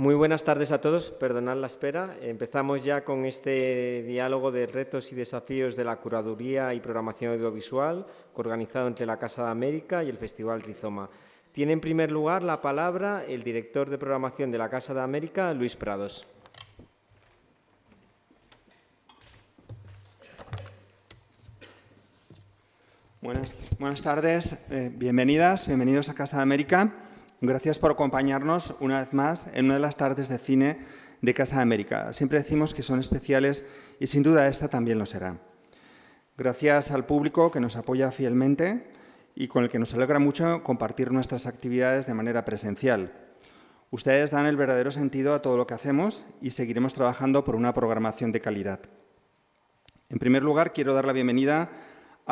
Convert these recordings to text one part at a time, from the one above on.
Muy buenas tardes a todos, perdonad la espera. Empezamos ya con este diálogo de retos y desafíos de la curaduría y programación audiovisual, organizado entre la Casa de América y el Festival Rizoma. Tiene en primer lugar la palabra el director de programación de la Casa de América, Luis Prados. Buenas tardes, bienvenidos a Casa de América. Gracias por acompañarnos una vez más en una de las tardes de cine de Casa de América. Siempre decimos que son especiales y sin duda esta también lo será. Gracias al público que nos apoya fielmente y con el que nos alegra mucho compartir nuestras actividades de manera presencial. Ustedes dan el verdadero sentido a todo lo que hacemos y seguiremos trabajando por una programación de calidad. En primer lugar, quiero dar la bienvenida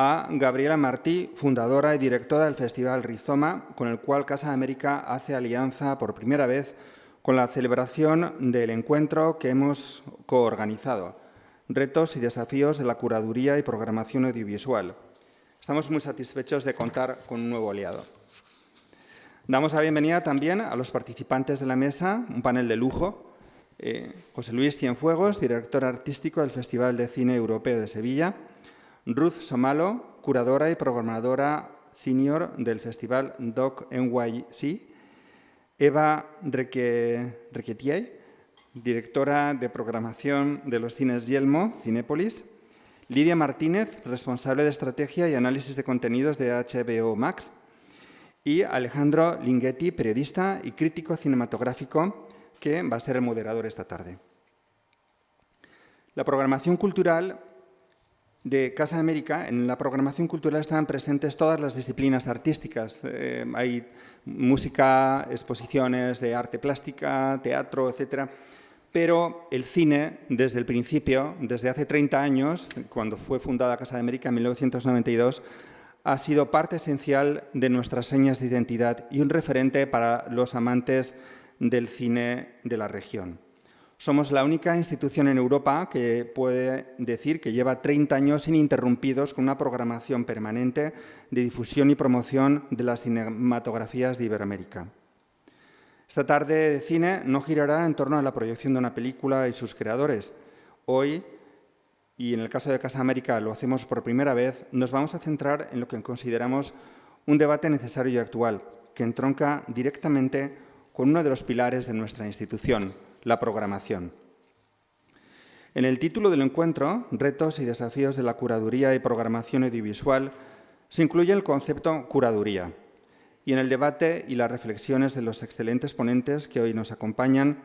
a Gabriela Martí, fundadora y directora del Festival Rizoma, con el cual Casa de América hace alianza por primera vez con la celebración del encuentro que hemos coorganizado, Retos y desafíos de la curaduría y programación audiovisual. Estamos muy satisfechos de contar con un nuevo aliado. Damos la bienvenida también a los participantes de la mesa, un panel de lujo. José Luis Cienfuegos, director artístico del Festival de Cine Europeo de Sevilla; Ruth Somalo, curadora y programadora senior del Festival Doc NYC; Eva Requetier, directora de programación de los cines Yelmo, Cinépolis; Lidia Martínez, responsable de estrategia y análisis de contenidos de HBO Max; y Alejandro Linghetti, periodista y crítico cinematográfico, que va a ser el moderador esta tarde. La programación cultural de Casa de América, en la programación cultural están presentes todas las disciplinas artísticas. Hay música, exposiciones de arte plástica, teatro, etc. Pero el cine, desde el principio, desde hace 30 años, cuando fue fundada Casa de América en 1992, ha sido parte esencial de nuestras señas de identidad y un referente para los amantes del cine de la región. Somos la única institución en Europa que puede decir que lleva 30 años ininterrumpidos con una programación permanente de difusión y promoción de las cinematografías de Iberoamérica. Esta tarde de cine no girará en torno a la proyección de una película y sus creadores. Hoy, y en el caso de Casa América lo hacemos por primera vez, nos vamos a centrar en lo que consideramos un debate necesario y actual, que entronca directamente con uno de los pilares de nuestra institución, la programación. En el título del encuentro, Retos y desafíos de la curaduría y programación audiovisual, se incluye el concepto curaduría. Y en el debate y las reflexiones de los excelentes ponentes que hoy nos acompañan,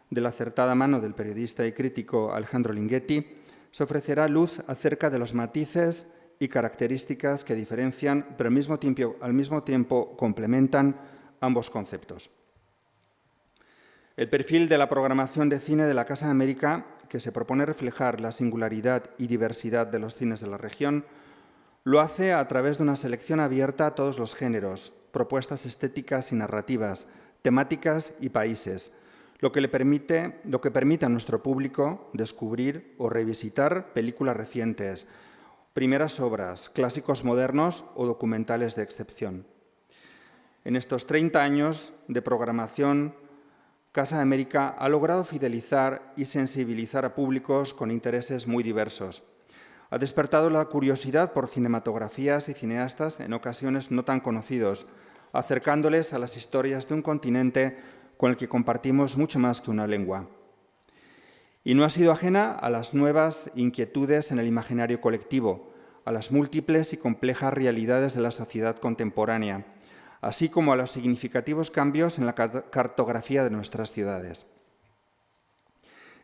de la acertada mano del periodista y crítico Alejandro Linghetti, se ofrecerá luz acerca de los matices y características que diferencian, pero al mismo tiempo complementan ambos conceptos. El perfil de la programación de cine de la Casa de América, que se propone reflejar la singularidad y diversidad de los cines de la región, lo hace a través de una selección abierta a todos los géneros, propuestas estéticas y narrativas, temáticas y países, lo que permite a nuestro público descubrir o revisitar películas recientes, primeras obras, clásicos modernos o documentales de excepción. En estos 30 años de programación, Casa de América ha logrado fidelizar y sensibilizar a públicos con intereses muy diversos. Ha despertado la curiosidad por cinematografías y cineastas en ocasiones no tan conocidos, acercándoles a las historias de un continente con el que compartimos mucho más que una lengua. Y no ha sido ajena a las nuevas inquietudes en el imaginario colectivo, a las múltiples y complejas realidades de la sociedad contemporánea, así como a los significativos cambios en la cartografía de nuestras ciudades.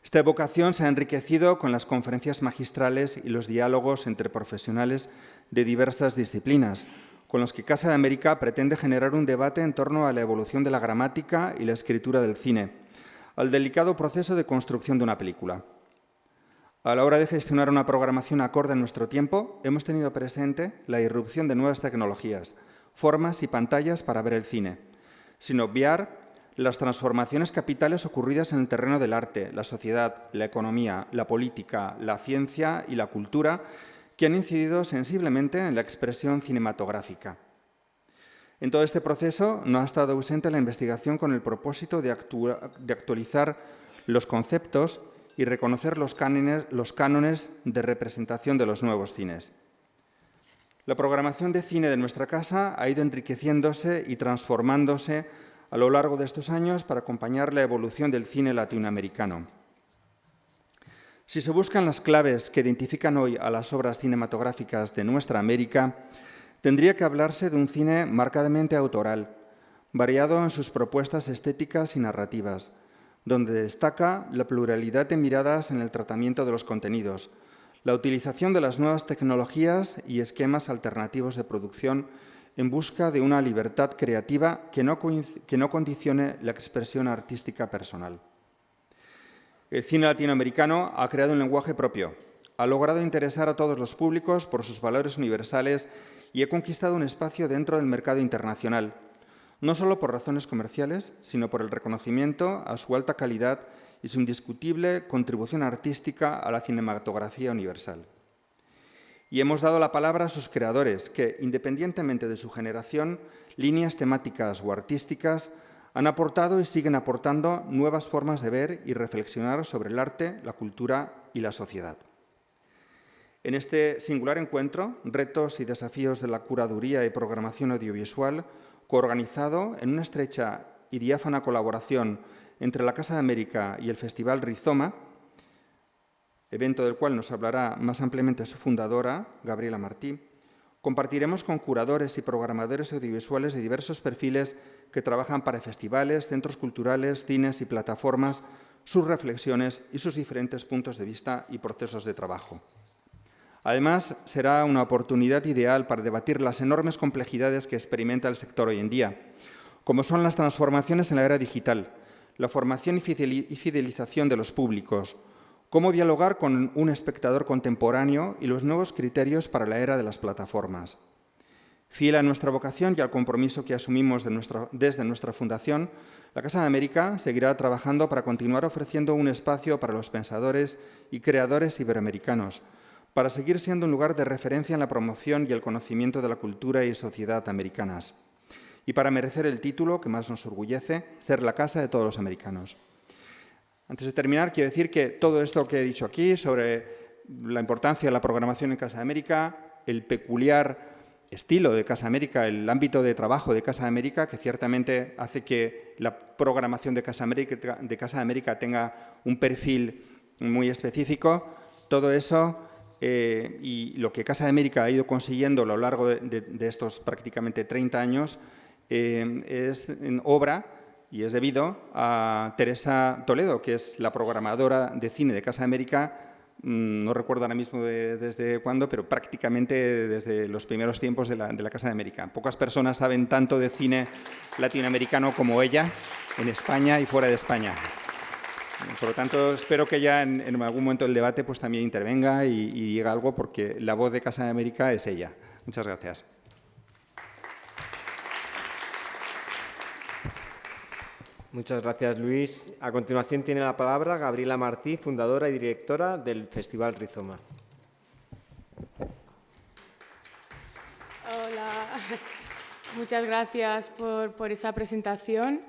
Esta evocación se ha enriquecido con las conferencias magistrales y los diálogos entre profesionales de diversas disciplinas, con los que Casa de América pretende generar un debate en torno a la evolución de la gramática y la escritura del cine, al delicado proceso de construcción de una película. A la hora de gestionar una programación acorde a nuestro tiempo, hemos tenido presente la irrupción de nuevas tecnologías, formas y pantallas para ver el cine, sin obviar las transformaciones capitales ocurridas en el terreno del arte, la sociedad, la economía, la política, la ciencia y la cultura, que han incidido sensiblemente en la expresión cinematográfica. En todo este proceso no ha estado ausente la investigación con el propósito de actualizar los conceptos y reconocer los cánones de representación de los nuevos cines. La programación de cine de nuestra casa ha ido enriqueciéndose y transformándose a lo largo de estos años para acompañar la evolución del cine latinoamericano. Si se buscan las claves que identifican hoy a las obras cinematográficas de nuestra América, tendría que hablarse de un cine marcadamente autoral, variado en sus propuestas estéticas y narrativas, donde destaca la pluralidad de miradas en el tratamiento de los contenidos, la utilización de las nuevas tecnologías y esquemas alternativos de producción en busca de una libertad creativa que no condicione la expresión artística personal. El cine latinoamericano ha creado un lenguaje propio, ha logrado interesar a todos los públicos por sus valores universales y ha conquistado un espacio dentro del mercado internacional, no solo por razones comerciales, sino por el reconocimiento a su alta calidad y su indiscutible contribución artística a la cinematografía universal. Y hemos dado la palabra a sus creadores, que, independientemente de su generación, líneas temáticas o artísticas, han aportado y siguen aportando nuevas formas de ver y reflexionar sobre el arte, la cultura y la sociedad. En este singular encuentro, Retos y desafíos de la curaduría y programación audiovisual, coorganizado en una estrecha y diáfana colaboración entre la Casa de América y el Festival Rizoma, evento del cual nos hablará más ampliamente su fundadora, Gabriela Martí, compartiremos con curadores y programadores audiovisuales de diversos perfiles que trabajan para festivales, centros culturales, cines y plataformas, sus reflexiones y sus diferentes puntos de vista y procesos de trabajo. Además, será una oportunidad ideal para debatir las enormes complejidades que experimenta el sector hoy en día, como son las transformaciones en la era digital, la formación y fidelización de los públicos, cómo dialogar con un espectador contemporáneo y los nuevos criterios para la era de las plataformas. Fiel a nuestra vocación y al compromiso que asumimos desde nuestra fundación, la Casa de América seguirá trabajando para continuar ofreciendo un espacio para los pensadores y creadores iberoamericanos, para seguir siendo un lugar de referencia en la promoción y el conocimiento de la cultura y sociedad americanas, y para merecer el título que más nos orgullece, ser la casa de todos los americanos. Antes de terminar, quiero decir que todo esto que he dicho aquí sobre la importancia de la programación en Casa de América, el peculiar estilo de Casa de América, el ámbito de trabajo de Casa de América, que ciertamente hace que la programación de Casa de América tenga un perfil muy específico, todo eso y lo que Casa de América ha ido consiguiendo a lo largo de estos prácticamente 30 años es en obra y es debido a Teresa Toledo, que es la programadora de cine de Casa de América, no recuerdo ahora mismo desde cuándo, pero prácticamente desde los primeros tiempos de la Casa de América. Pocas personas saben tanto de cine latinoamericano como ella, en España y fuera de España. Por lo tanto, espero que ella en algún momento del debate pues, también intervenga y diga algo, porque la voz de Casa de América es ella. Muchas gracias. Muchas gracias, Luis. A continuación tiene la palabra Gabriela Martí, fundadora y directora del Festival Rizoma. Hola, muchas gracias por esa presentación.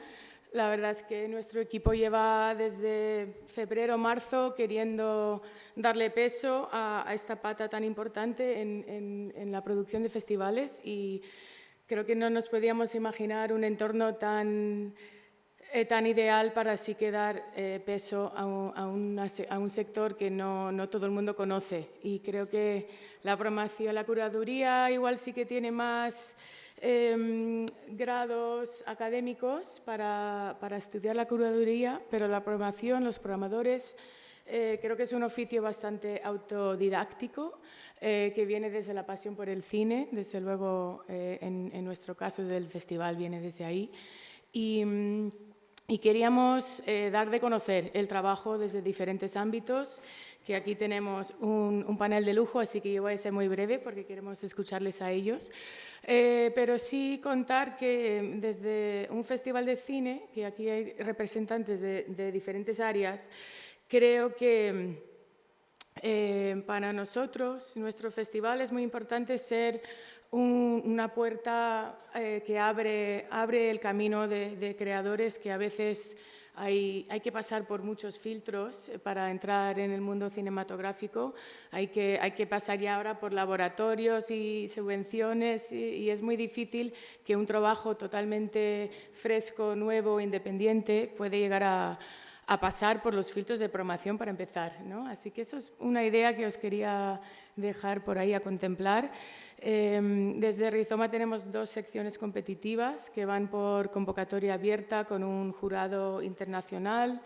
La verdad es que nuestro equipo lleva desde febrero o marzo queriendo darle peso a esta pata tan importante en la producción de festivales y creo que no nos podíamos imaginar un entorno tan ideal para así que dar peso a un sector que no todo el mundo conoce. Y creo que la programación, la curaduría igual sí que tiene más grados académicos para estudiar la curaduría, pero la programación, los programadores, creo que es un oficio bastante autodidáctico que viene desde la pasión por el cine, desde luego en nuestro caso del festival viene desde ahí. Y queríamos dar de conocer el trabajo desde diferentes ámbitos, que aquí tenemos un panel de lujo, así que yo voy a ser muy breve porque queremos escucharles a ellos. Pero sí contar que desde un festival de cine, que aquí hay representantes de diferentes áreas, creo que para nosotros, nuestro festival, es muy importante ser una puerta que abre el camino de creadores que a veces hay que pasar por muchos filtros para entrar en el mundo cinematográfico. Hay que pasar ya ahora por laboratorios y subvenciones y es muy difícil que un trabajo totalmente fresco, nuevo, independiente puede llegar a pasar por los filtros de promoción para empezar, ¿no? Así que eso es una idea que os quería dejar por ahí a contemplar. Desde Rizoma tenemos 2 secciones competitivas que van por convocatoria abierta con un jurado internacional.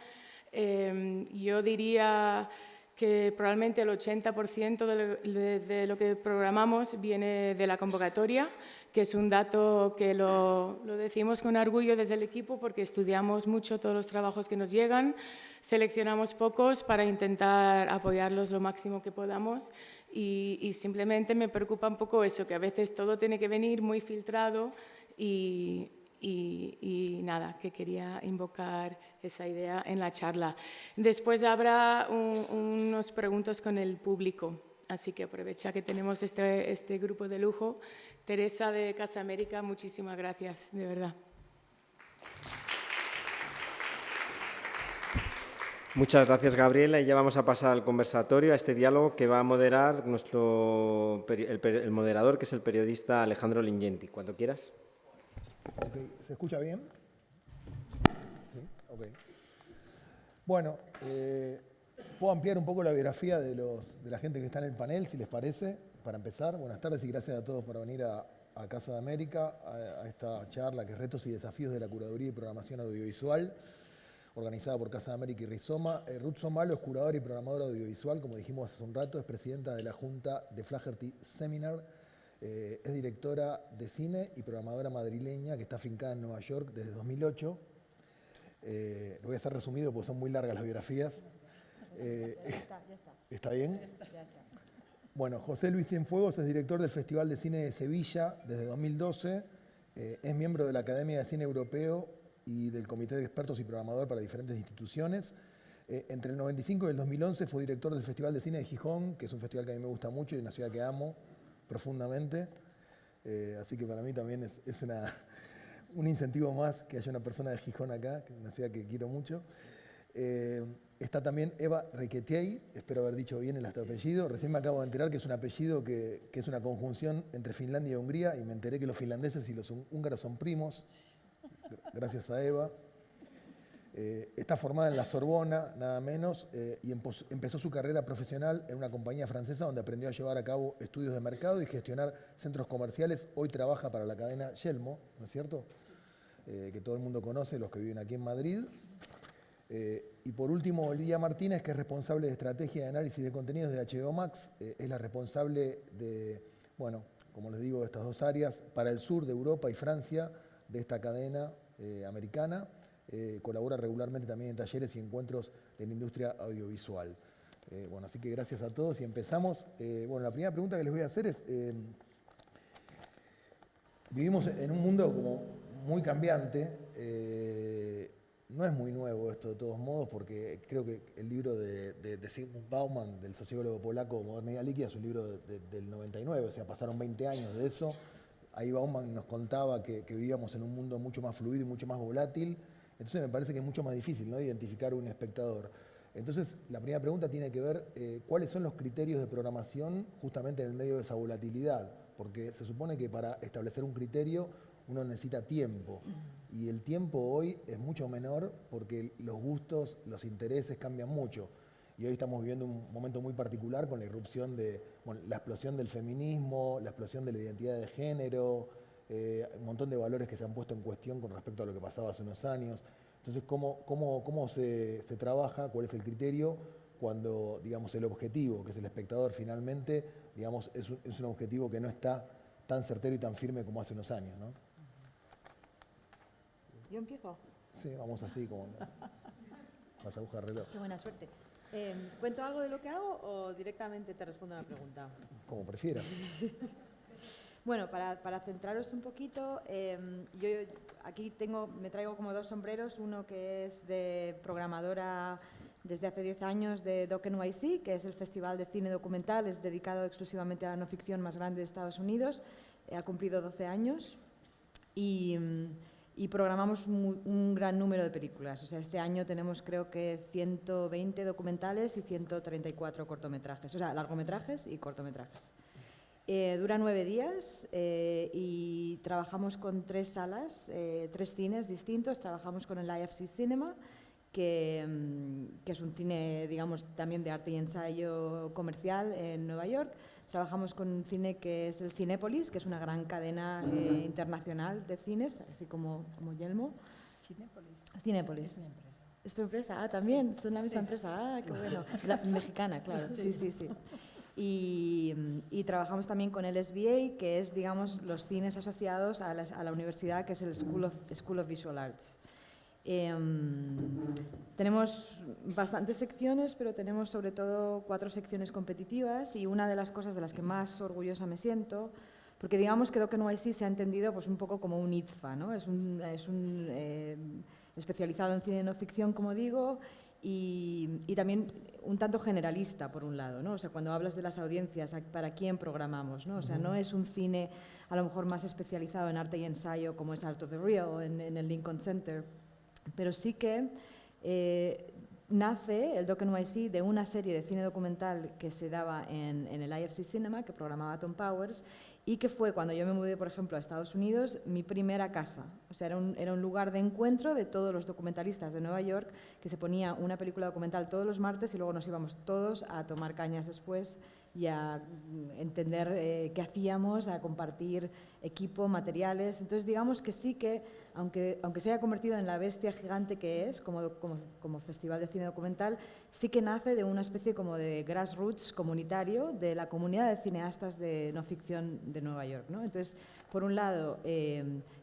Yo diría que probablemente el 80% de lo que programamos viene de la convocatoria, que es un dato que lo decimos con orgullo desde el equipo porque estudiamos mucho todos los trabajos que nos llegan, seleccionamos pocos para intentar apoyarlos lo máximo que podamos y simplemente me preocupa un poco eso, que a veces todo tiene que venir muy filtrado y nada, que quería invocar esa idea en la charla. Después habrá unos preguntas con el público, así que aprovecha que tenemos este grupo de lujo. Teresa de Casa América, muchísimas gracias, de verdad. Muchas gracias, Gabriela. Y ya vamos a pasar al conversatorio, a este diálogo que va a moderar el moderador, que es el periodista Alejandro Lingenti. Cuando quieras. Okay. ¿Se escucha bien? Sí, ok. Bueno, puedo ampliar un poco la biografía de la gente que está en el panel, si les parece, para empezar. Buenas tardes y gracias a todos por venir a Casa de América, a esta charla que es Retos y Desafíos de la Curaduría y Programación Audiovisual, organizada por Casa de América y Rizoma. Ruth Somalo es curadora y programadora audiovisual, como dijimos hace un rato, es presidenta de la Junta de Flaherty Seminar, es directora de cine y programadora madrileña que está afincada en Nueva York desde 2008. Lo voy a hacer resumido porque son muy largas las biografías. Ya está. ¿Está bien? Ya está. Bueno, José Luis Cienfuegos es director del Festival de Cine de Sevilla desde 2012. Es miembro de la Academia de Cine Europeo y del Comité de Expertos y Programador para diferentes instituciones. Entre el 95 y el 2011 fue director del Festival de Cine de Gijón, que es un festival que a mí me gusta mucho y una ciudad que amo profundamente. Así que para mí también es un incentivo más que haya una persona de Gijón acá, que es una ciudad que quiero mucho. Está también Eva Requetiei, espero haber dicho bien el apellido. Recién me acabo de enterar que es un apellido que es una conjunción entre Finlandia y Hungría, y me enteré que los finlandeses y los húngaros son primos, gracias a Eva. Está formada en la Sorbona, nada menos, y empezó su carrera profesional en una compañía francesa donde aprendió a llevar a cabo estudios de mercado y gestionar centros comerciales. Hoy trabaja para la cadena Yelmo, ¿no es cierto? Que todo el mundo conoce, los que viven aquí en Madrid. Y por último, Olivia Martínez, que es responsable de estrategia de análisis de contenidos de HBO Max, es la responsable de, bueno, como les digo, de estas 2 áreas, para el sur de Europa y Francia, de esta cadena americana. Colabora regularmente también en talleres y encuentros de la industria audiovisual. Bueno, así que gracias a todos y empezamos. Bueno, la primera pregunta que les voy a hacer es, vivimos en un mundo como muy cambiante. No es muy nuevo esto de todos modos, porque creo que el libro de Zygmunt Bauman, del sociólogo polaco Modernidad Líquida, es un libro del 99, o sea, pasaron 20 años de eso. Ahí Bauman nos contaba que vivíamos en un mundo mucho más fluido y mucho más volátil. Entonces me parece que es mucho más difícil, ¿no?, identificar un espectador. Entonces la primera pregunta tiene que ver cuáles son los criterios de programación justamente en el medio de esa volatilidad, porque se supone que para establecer un criterio uno necesita tiempo, y el tiempo hoy es mucho menor porque los gustos, los intereses cambian mucho. Y hoy estamos viviendo un momento muy particular con la irrupción de, bueno, la explosión del feminismo, la explosión de la identidad de género, un montón de valores que se han puesto en cuestión con respecto a lo que pasaba hace unos años. Entonces, ¿cómo se trabaja? ¿Cuál es el criterio? Cuando, digamos, el objetivo, que es el espectador finalmente, digamos, es un objetivo que no está tan certero y tan firme como hace unos años, ¿no? ¿Yo empiezo? Sí, vamos así, como las agujas de reloj. Qué buena suerte. ¿Cuento algo de lo que hago o directamente te respondo a la pregunta? Como prefieras. Bueno, para centraros un poquito, yo aquí me traigo como 2 sombreros, uno que es de programadora desde hace 10 años de DocNYC, que es el festival de cine documental, es dedicado exclusivamente a la no ficción más grande de Estados Unidos, ha cumplido 12 años y programamos un gran número de películas. O sea, este año tenemos creo que 120 documentales y 134 cortometrajes, o sea, largometrajes y cortometrajes. Dura 9 días y trabajamos con 3 salas, 3 cines distintos. Trabajamos con el IFC Cinema, que es un cine, digamos, también de arte y ensayo comercial en Nueva York. Trabajamos con un cine que es el Cinépolis, que es una gran cadena internacional de cines, así como Yelmo. Cinépolis. ¿Es tu empresa? Ah, también, es una misma empresa. Ah, qué bueno. La mexicana, claro. Sí. Y trabajamos también con el SBA, que es, digamos, los cines asociados a la universidad, que es el School of Visual Arts. Tenemos bastantes secciones, pero tenemos sobre todo 4 secciones competitivas, y una de las cosas de las que más orgullosa me siento, porque digamos que Doc NYC se ha entendido pues un poco como un IDFA, ¿no? Es un especializado en cine no ficción, como digo, y también un tanto generalista, por un lado, ¿no? O sea, cuando hablas de las audiencias, ¿para quién programamos, no? O sea, no es un cine a lo mejor más especializado en arte y ensayo, como es Art of the Real en el Lincoln Center, pero sí que nace el Doc NYC de una serie de cine documental que se daba en el IFC Cinema, que programaba Tom Powers, y que fue, cuando yo me mudé, por ejemplo, a Estados Unidos, mi primera casa. O sea, era un lugar de encuentro de todos los documentalistas de Nueva York, que se ponía una película documental todos los martes y luego nos íbamos todos a tomar cañas después y a entender qué hacíamos, a compartir equipo, materiales. Entonces, digamos que sí que, aunque se haya convertido en la bestia gigante que es, como festival de cine documental, sí que nace de una especie como de grassroots comunitario de la comunidad de cineastas de no ficción de Nueva York, ¿no? Entonces, por un lado,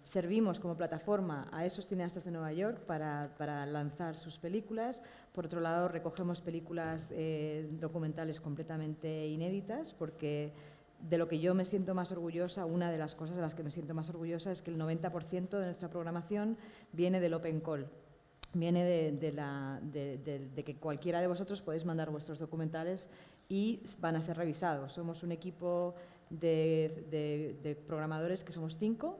servimos como plataforma a esos cineastas de Nueva York para lanzar sus películas. Por otro lado, recogemos películas documentales completamente inéditas, porque de lo que yo me siento más orgullosa, una de las cosas de las que me siento más orgullosa es que el 90% de nuestra programación viene del Open Call. Viene de que cualquiera de vosotros podéis mandar vuestros documentales y van a ser revisados. Somos un equipo de programadores que somos 5,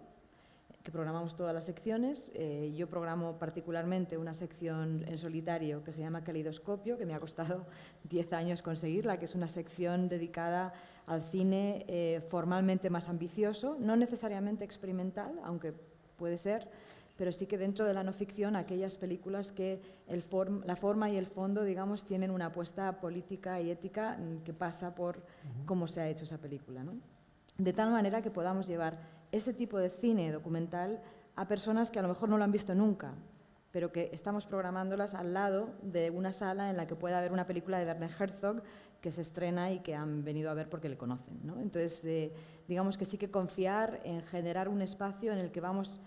que programamos todas las secciones. Yo programo particularmente una sección en solitario que se llama Caleidoscopio, que me ha costado 10 años conseguirla, que es una sección dedicada al cine formalmente más ambicioso, no necesariamente experimental, aunque puede ser, pero sí que dentro de la no ficción, aquellas películas que la forma y el fondo, digamos, tienen una apuesta política y ética que pasa por cómo se ha hecho esa película, ¿no? De tal manera que podamos llevar ese tipo de cine documental a personas que a lo mejor no lo han visto nunca, pero que estamos programándolas al lado de una sala en la que pueda haber una película de Werner Herzog que se estrena y que han venido a ver porque le conocen, ¿no? Entonces, digamos que sí que confiar en generar un espacio en el que vamos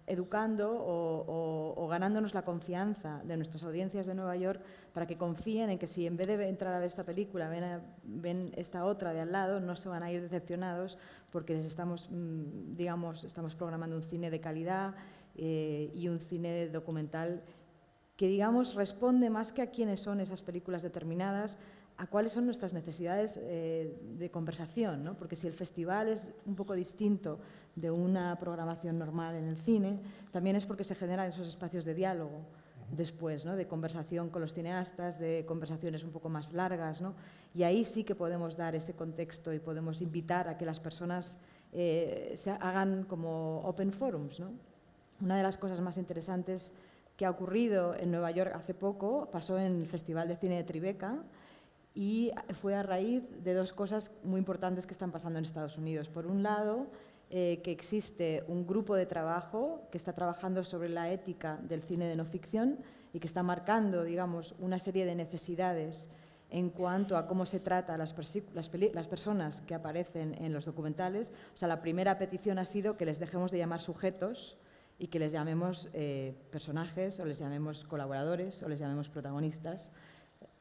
educando o ganándonos la confianza de nuestras audiencias de Nueva York para que confíen en que si en vez de entrar a ver esta película ven esta otra de al lado, no se van a ir decepcionados porque les estamos programando un cine de calidad y un cine documental que, digamos, responde más que a quiénes son esas películas determinadas, a cuáles son nuestras necesidades de conversación, ¿no? Porque si el festival es un poco distinto de una programación normal en el cine, también es porque se generan esos espacios de diálogo después, ¿no? De conversación con los cineastas, de conversaciones un poco más largas, ¿no? Y ahí sí que podemos dar ese contexto y podemos invitar a que las personas se hagan como open forums, ¿no? Una de las cosas más interesantes que ha ocurrido en Nueva York hace poco pasó en el Festival de Cine de Tribeca, y fue a raíz de 2 cosas muy importantes que están pasando en Estados Unidos. Por un lado, que existe un grupo de trabajo que está trabajando sobre la ética del cine de no ficción y que está marcando, digamos, una serie de necesidades en cuanto a cómo se trata a las personas que aparecen en los documentales. O sea, la primera petición ha sido que les dejemos de llamar sujetos y que les llamemos personajes, o les llamemos colaboradores, o les llamemos protagonistas.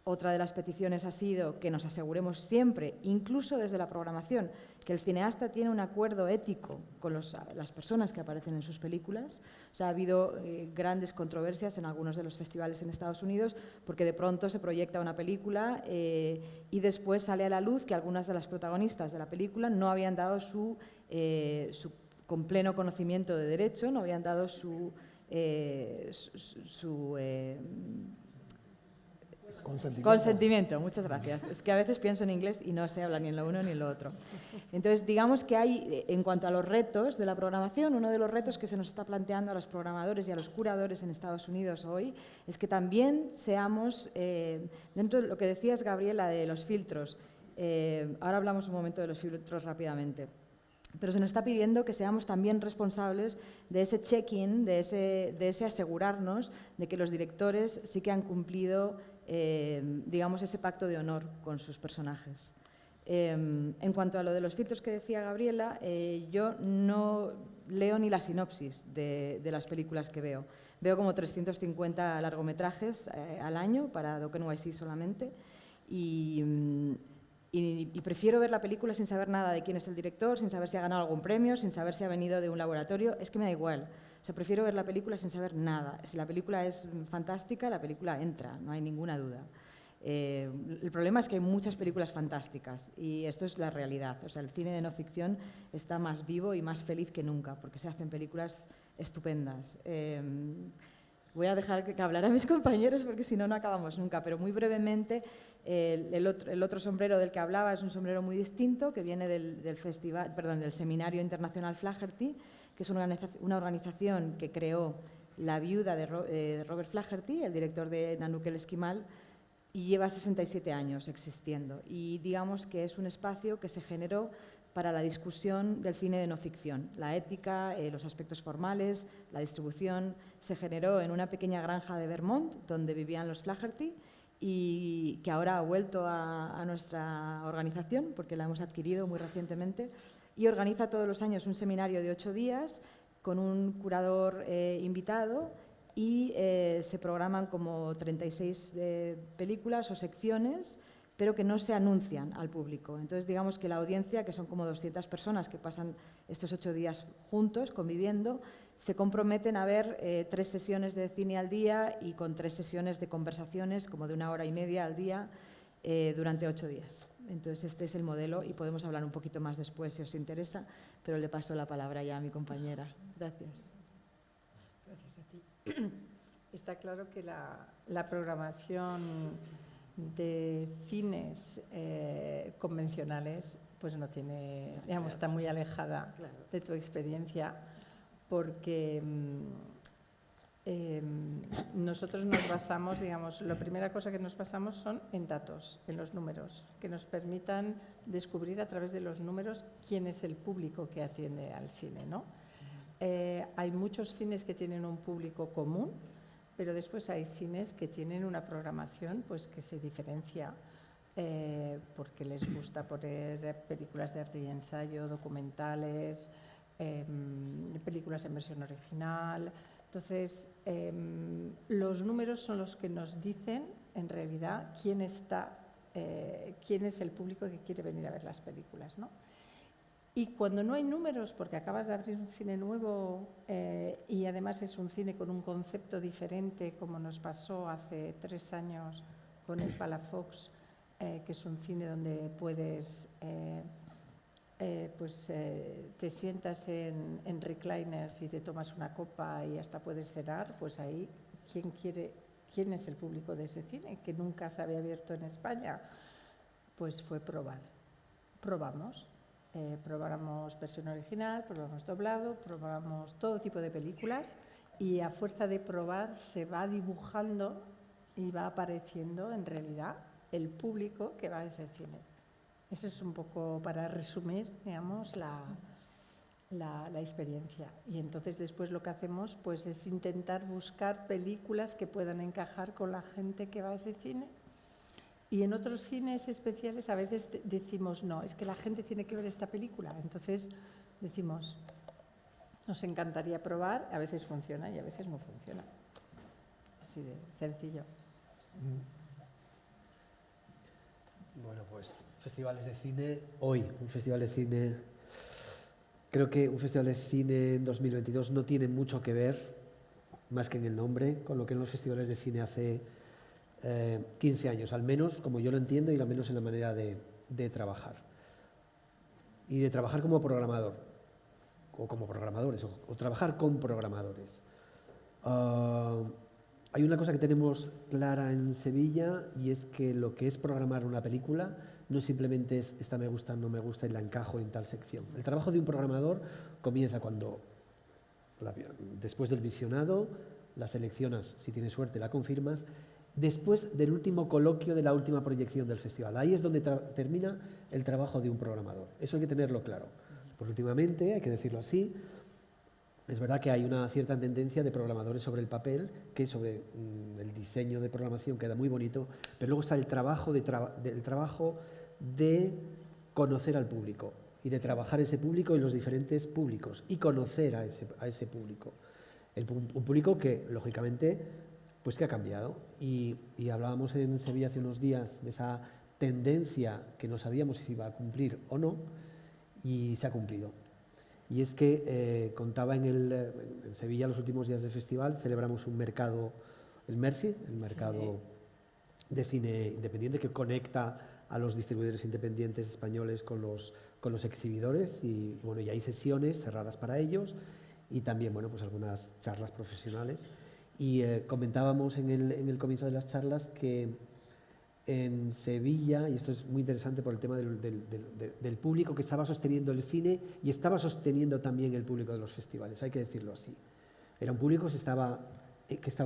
Otra de las peticiones ha sido que nos aseguremos siempre, incluso desde la programación, que el cineasta tiene un acuerdo ético con las personas que aparecen en sus películas. O sea, ha habido grandes controversias en algunos de los festivales en Estados Unidos porque de pronto se proyecta una película y después sale a la luz que algunas de las protagonistas de la película no habían dado su con pleno conocimiento de derecho, no habían dado su consentimiento. Muchas gracias. Es que a veces pienso en inglés y no sé hablar ni en lo uno ni en lo otro. Entonces, digamos que hay, en cuanto a los retos de la programación, uno de los retos que se nos está planteando a los programadores y a los curadores en Estados Unidos hoy es que también seamos, dentro de lo que decías, Gabriela, de los filtros, ahora hablamos un momento de los filtros rápidamente, pero se nos está pidiendo que seamos también responsables de ese check-in, de ese asegurarnos de que los directores sí que han cumplido, digamos, ese pacto de honor con sus personajes. En cuanto a lo de los filtros que decía Gabriela, yo no leo ni la sinopsis de las películas que veo. Veo como 350 largometrajes al año para Doc NYC solamente y prefiero ver la película sin saber nada de quién es el director, sin saber si ha ganado algún premio, sin saber si ha venido de un laboratorio. Es que me da igual. O sea, prefiero ver la película sin saber nada. Si la película es fantástica, la película entra, no hay ninguna duda. El problema es que hay muchas películas fantásticas y esto es la realidad. O sea, el cine de no ficción está más vivo y más feliz que nunca porque se hacen películas estupendas. Voy a dejar que hablar a mis compañeros porque si no, no acabamos nunca. Pero muy brevemente, el otro sombrero del que hablaba es un sombrero muy distinto que viene del Seminario Internacional Flaherty, que es una organización que creó la viuda de Robert Flaherty, el director de Nanook el Esquimal, y lleva 67 años existiendo. Y digamos que es un espacio que se generó para la discusión del cine de no ficción. La ética, los aspectos formales, la distribución, se generó en una pequeña granja de Vermont, donde vivían los Flaherty, y que ahora ha vuelto a nuestra organización, porque la hemos adquirido muy recientemente, y organiza todos los años un seminario de 8 días con un curador invitado, y se programan como 36 películas o secciones, pero que no se anuncian al público. Entonces, digamos que la audiencia, que son como 200 personas que pasan estos 8 días juntos, conviviendo, se comprometen a ver 3 sesiones de cine al día y con 3 sesiones de conversaciones, como de 1 hora y media al día, durante 8 días. Entonces, este es el modelo y podemos hablar un poquito más después si os interesa, pero le paso la palabra ya a mi compañera. Gracias. Gracias a ti. Está claro que la programación de cines convencionales pues no tiene, digamos, está muy alejada de tu experiencia porque nosotros nos basamos, digamos, la primera cosa que nos basamos son en datos, en los números, que nos permitan descubrir a través de los números quién es el público que atiende al cine, ¿no? Hay muchos cines que tienen un público común, pero después hay cines que tienen una programación pues, que se diferencia porque les gusta poner películas de arte y ensayo, documentales, películas en versión original. Entonces, los números son los que nos dicen, en realidad, quién es el público que quiere venir a ver las películas, ¿no? Y cuando no hay números, porque acabas de abrir un cine nuevo y además es un cine con un concepto diferente, como nos pasó hace 3 años con el Palafox, que es un cine donde puedes, te sientas en recliners y te tomas una copa y hasta puedes cenar, pues ahí, ¿quién es el público de ese cine? Que nunca se había abierto en España. Pues fue probar. Probamos. Probamos versión original, probamos doblado, probamos todo tipo de películas y a fuerza de probar se va dibujando y va apareciendo en realidad el público que va a ese cine. Eso es un poco para resumir, digamos, la experiencia. Y entonces después lo que hacemos pues, es intentar buscar películas que puedan encajar con la gente que va a ese cine. Y en otros cines especiales a veces decimos, no, es que la gente tiene que ver esta película. Entonces decimos, nos encantaría probar, a veces funciona y a veces no funciona. Así de sencillo. Bueno, pues festivales de cine, hoy un festival de cine, creo que un festival de cine en 2022 no tiene mucho que ver, más que en el nombre, con lo que en los festivales de cine hace 15 años, al menos como yo lo entiendo y al menos en la manera de trabajar. Y de trabajar como programador. o como programadores, o trabajar con programadores. Hay una cosa que tenemos clara en Sevilla y es que lo que es programar una película no simplemente es esta me gusta, no me gusta y la encajo en tal sección. El trabajo de un programador comienza cuando, después del visionado, la seleccionas, si tienes suerte la confirmas, después del último coloquio de la última proyección del festival. Ahí es donde termina el trabajo de un programador. Eso hay que tenerlo claro. Pues últimamente, hay que decirlo así, es verdad que hay una cierta tendencia de programadores sobre el papel, que sobre el diseño de programación queda muy bonito, pero luego está el trabajo de conocer al público y de trabajar ese público y los diferentes públicos y conocer a ese público. Un público que, lógicamente, pues que ha cambiado. Y hablábamos en Sevilla hace unos días de esa tendencia que no sabíamos si se iba a cumplir o no, y se ha cumplido. Y es que contaba en Sevilla los últimos días del festival, celebramos un mercado, el Merci, el mercado de cine independiente que conecta a los distribuidores independientes españoles con los exhibidores y hay sesiones cerradas para ellos y también pues algunas charlas profesionales. Y comentábamos en el comienzo de las charlas que en Sevilla, y esto es muy interesante por el tema del público que estaba sosteniendo el cine y estaba sosteniendo también el público de los festivales, hay que decirlo así. Era un público que estaba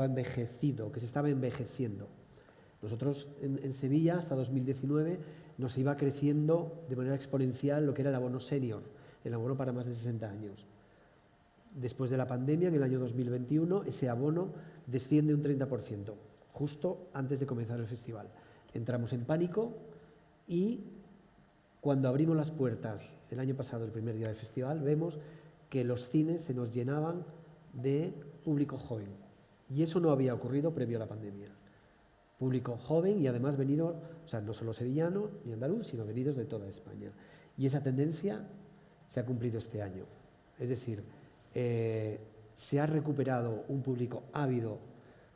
envejecido, que se estaba envejeciendo. Nosotros en Sevilla, hasta 2019, nos iba creciendo de manera exponencial lo que era el abono senior, el abono para más de 60 años. Después de la pandemia, en el año 2021, ese abono desciende un 30%, justo antes de comenzar el festival. Entramos en pánico y cuando abrimos las puertas el año pasado, el primer día del festival, vemos que los cines se nos llenaban de público joven. Y eso no había ocurrido previo a la pandemia. Público joven y además venido, no solo sevillano ni andaluz, sino venidos de toda España. Y esa tendencia se ha cumplido este año. Es decir, se ha recuperado un público ávido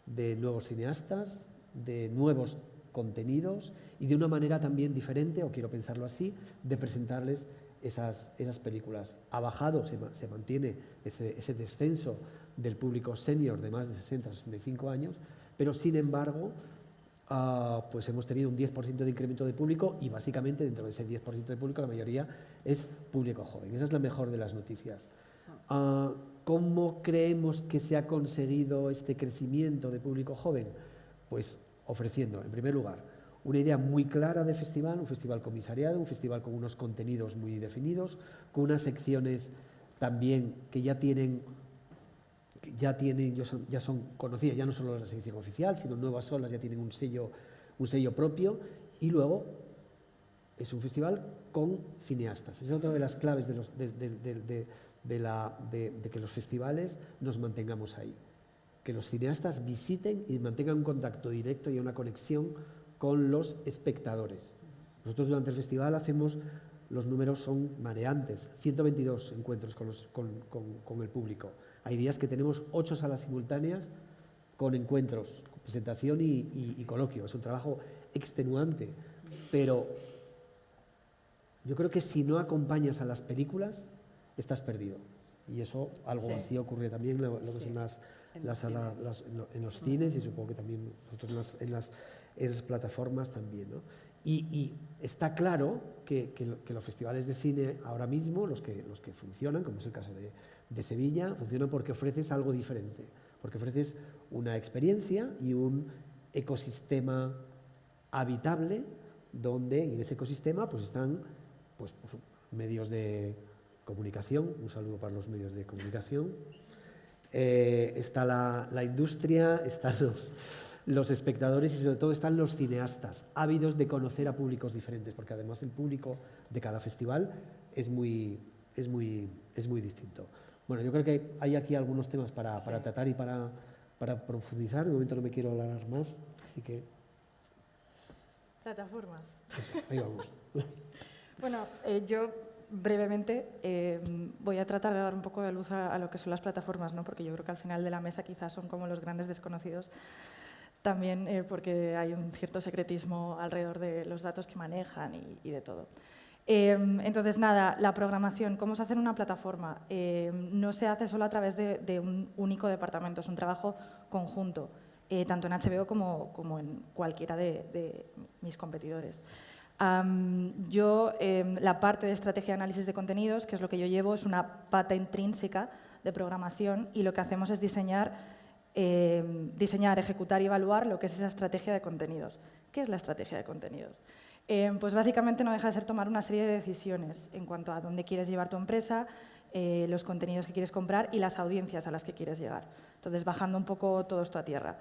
de nuevos cineastas, de nuevos contenidos y de una manera también diferente, o quiero pensarlo así, de presentarles esas películas. Ha bajado, se mantiene ese descenso del público senior de más de 60 o 65 años, pero sin embargo, pues hemos tenido un 10% de incremento de público y básicamente dentro de ese 10% de público la mayoría es público joven. Esa es la mejor de las noticias. ¿Cómo creemos que se ha conseguido este crecimiento de público joven? Pues ofreciendo, en primer lugar, una idea muy clara de festival, un festival comisariado, un festival con unos contenidos muy definidos, con unas secciones también que ya son conocidas, ya no solo la sección oficial, sino nuevas olas ya tienen un sello propio, y luego es un festival con cineastas. Esa es otra de las claves de que los festivales nos mantengamos ahí. Que los cineastas visiten y mantengan un contacto directo y una conexión con los espectadores. Nosotros durante el festival los números son mareantes, 122 encuentros con el público. Hay días que tenemos 8 salas simultáneas con encuentros, con presentación y coloquio. Es un trabajo extenuante, pero yo creo que si no acompañas a las películas, estás perdido. Y eso, algo así ocurre también en lo que son las salas, en los cines y supongo que también nosotros en las plataformas también, ¿no? Y está claro que los festivales de cine ahora mismo, los que funcionan, como es el caso de Sevilla, funcionan porque ofreces algo diferente, porque ofreces una experiencia y un ecosistema habitable donde en ese ecosistema pues están pues medios de comunicación, un saludo para los medios de comunicación, está la industria, están los espectadores y sobre todo están los cineastas, ávidos de conocer a públicos diferentes, porque además el público de cada festival es muy distinto. Bueno, yo creo que hay aquí algunos temas para tratar y para profundizar. De momento no me quiero alargar más, así que... Plataformas. Ahí vamos. Bueno, yo brevemente voy a tratar de dar un poco de luz a lo que son las plataformas, ¿no? Porque yo creo que al final de la mesa quizás son como los grandes desconocidos, también porque hay un cierto secretismo alrededor de los datos que manejan y de todo. Entonces, nada, la programación, ¿cómo se hace en una plataforma? No se hace solo a través de un único departamento, es un trabajo conjunto, tanto en HBO como en cualquiera de mis competidores. La parte de estrategia de análisis de contenidos, que es lo que yo llevo, es una pata intrínseca de programación y lo que hacemos es diseñar, ejecutar y evaluar lo que es esa estrategia de contenidos. ¿Qué es la estrategia de contenidos? Pues básicamente no deja de ser tomar una serie de decisiones en cuanto a dónde quieres llevar tu empresa, los contenidos que quieres comprar y las audiencias a las que quieres llegar. Entonces, bajando un poco todo esto a tierra.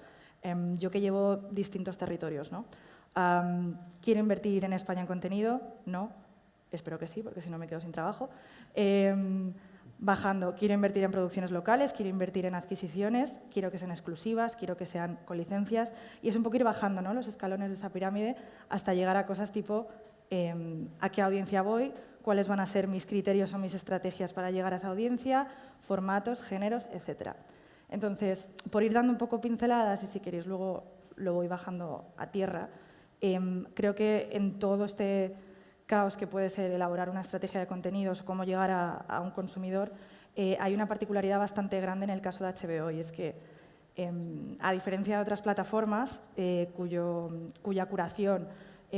Yo que llevo distintos territorios, ¿no? ¿Quiero invertir en España en contenido? No. Espero que sí, porque si no me quedo sin trabajo. Bajando, quiero invertir en producciones locales, quiero invertir en adquisiciones, quiero que sean exclusivas, quiero que sean con licencias. Y es un poco ir bajando, ¿no?, los escalones de esa pirámide hasta llegar a cosas tipo a qué audiencia voy, cuáles van a ser mis criterios o mis estrategias para llegar a esa audiencia, formatos, géneros, etc. Entonces, por ir dando un poco pinceladas, y si queréis luego lo voy bajando a tierra, creo que en todo este caos que puede ser elaborar una estrategia de contenidos o cómo llegar a un consumidor, hay una particularidad bastante grande en el caso de HBO, y es que, a diferencia de otras plataformas cuya curación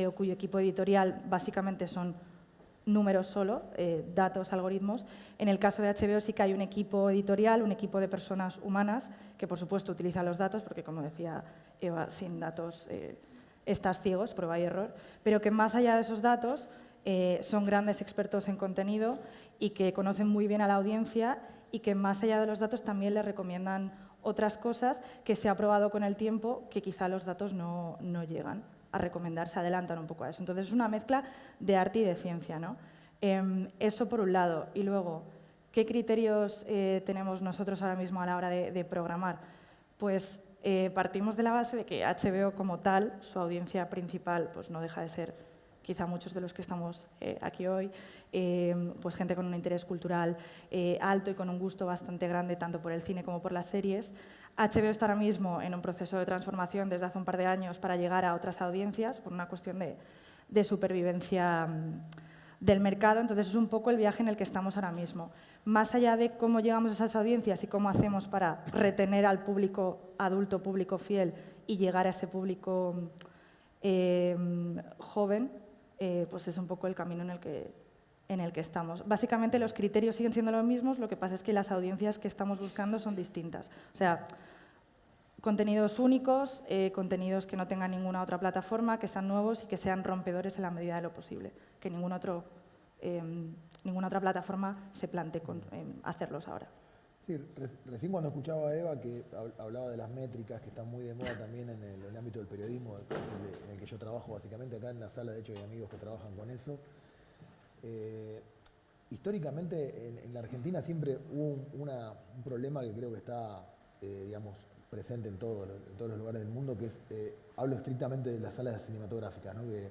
o cuyo equipo editorial básicamente son números solo, datos, algoritmos, en el caso de HBO sí que hay un equipo editorial, un equipo de personas humanas que, por supuesto, utiliza los datos, porque, como decía Eva, sin datos estás ciegos, prueba y error, pero que más allá de esos datos son grandes expertos en contenido y que conocen muy bien a la audiencia y que más allá de los datos también les recomiendan otras cosas que se ha probado con el tiempo que quizá los datos no llegan a recomendar, se adelantan un poco a eso. Entonces es una mezcla de arte y de ciencia, ¿no? Eso por un lado. Y luego, ¿qué criterios tenemos nosotros ahora mismo a la hora de programar? Pues partimos de la base de que HBO como tal, su audiencia principal, pues no deja de ser quizá muchos de los que estamos aquí hoy, pues gente con un interés cultural alto y con un gusto bastante grande tanto por el cine como por las series. HBO está ahora mismo en un proceso de transformación desde hace un par de años para llegar a otras audiencias por una cuestión de supervivencia del mercado. Entonces es un poco el viaje en el que estamos ahora mismo. Más allá de cómo llegamos a esas audiencias y cómo hacemos para retener al público adulto, público fiel y llegar a ese público joven, pues es un poco el camino en el que estamos. Básicamente los criterios siguen siendo los mismos, lo que pasa es que las audiencias que estamos buscando son distintas. O sea, contenidos únicos, contenidos que no tengan ninguna otra plataforma, que sean nuevos y que sean rompedores en la medida de lo posible, que ninguna otra plataforma se plantee hacerlos ahora. Sí, recién cuando escuchaba a Eva que hablaba de las métricas que están muy de moda también en el ámbito del periodismo, que es en el que yo trabajo básicamente acá en la sala, de hecho hay amigos que trabajan con eso. Históricamente en la Argentina siempre hubo un problema que creo que está, digamos, presente en todos los lugares del mundo, que es, hablo estrictamente de las salas cinematográficas, ¿no? Que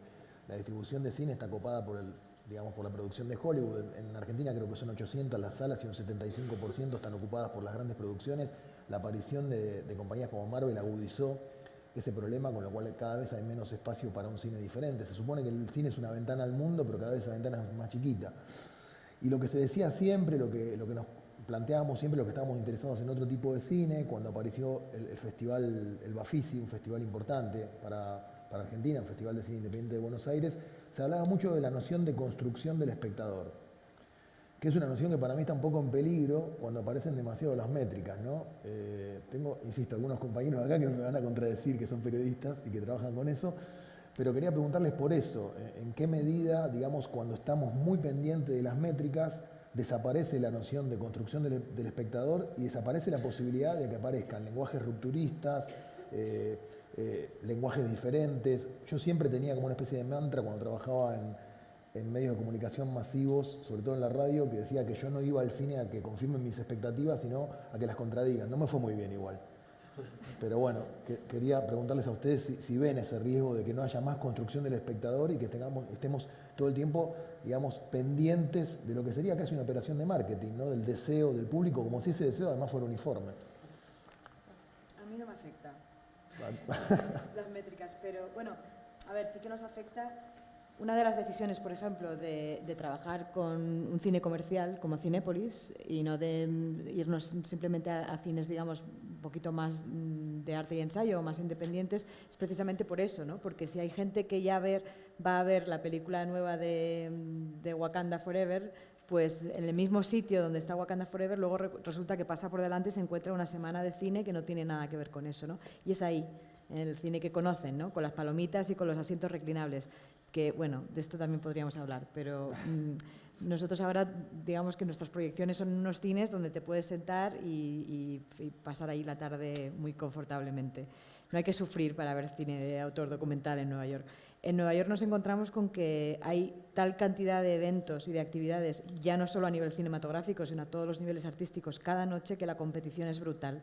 la distribución de cine está copada por la producción de Hollywood. En Argentina creo que son 800 las salas y un 75% están ocupadas por las grandes producciones. La aparición de compañías como Marvel agudizó ese problema, con lo cual cada vez hay menos espacio para un cine diferente. Se supone que el cine es una ventana al mundo, pero cada vez esa ventana es más chiquita. Y lo que se decía siempre, lo que nos planteábamos siempre, lo que estábamos interesados en otro tipo de cine, cuando apareció el festival, el Bafisi, un festival importante para Argentina, un festival de cine independiente de Buenos Aires, se hablaba mucho de la noción de construcción del espectador, que es una noción que para mí está un poco en peligro cuando aparecen demasiado las métricas, ¿no? Tengo, insisto, algunos compañeros acá que me van a contradecir que son periodistas y que trabajan con eso, pero quería preguntarles por eso, en qué medida, digamos, cuando estamos muy pendientes de las métricas, desaparece la noción de construcción del espectador y desaparece la posibilidad de que aparezcan lenguajes rupturistas, lenguajes diferentes. Yo siempre tenía como una especie de mantra cuando trabajaba en medios de comunicación masivos, sobre todo en la radio, que decía que yo no iba al cine a que confirmen mis expectativas, sino a que las contradigan. No me fue muy bien igual. Pero bueno, quería preguntarles a ustedes si ven ese riesgo de que no haya más construcción del espectador y que estemos todo el tiempo, digamos, pendientes de lo que sería casi una operación de marketing, ¿no? Del deseo del público, como si ese deseo además fuera uniforme. A mí no me afecta las métricas, pero bueno, a ver, sí que nos afecta Una de las decisiones, por ejemplo, de trabajar con un cine comercial como Cinépolis y no de irnos simplemente a cines, digamos, un poquito más de arte y ensayo o más independientes, es precisamente por eso, ¿no? Porque si hay gente que ya va a ver la película nueva de Wakanda Forever, pues en el mismo sitio donde está Wakanda Forever, luego resulta que pasa por delante y se encuentra una semana de cine que no tiene nada que ver con eso, ¿no? Y es ahí, en el cine que conocen, ¿no? Con las palomitas y con los asientos reclinables. Que, bueno, de esto también podríamos hablar, pero nosotros ahora, digamos que nuestras proyecciones son unos cines donde te puedes sentar y pasar ahí la tarde muy confortablemente. No hay que sufrir para ver cine de autor documental en Nueva York. En Nueva York nos encontramos con que hay tal cantidad de eventos y de actividades, ya no solo a nivel cinematográfico, sino a todos los niveles artísticos, cada noche, que la competición es brutal.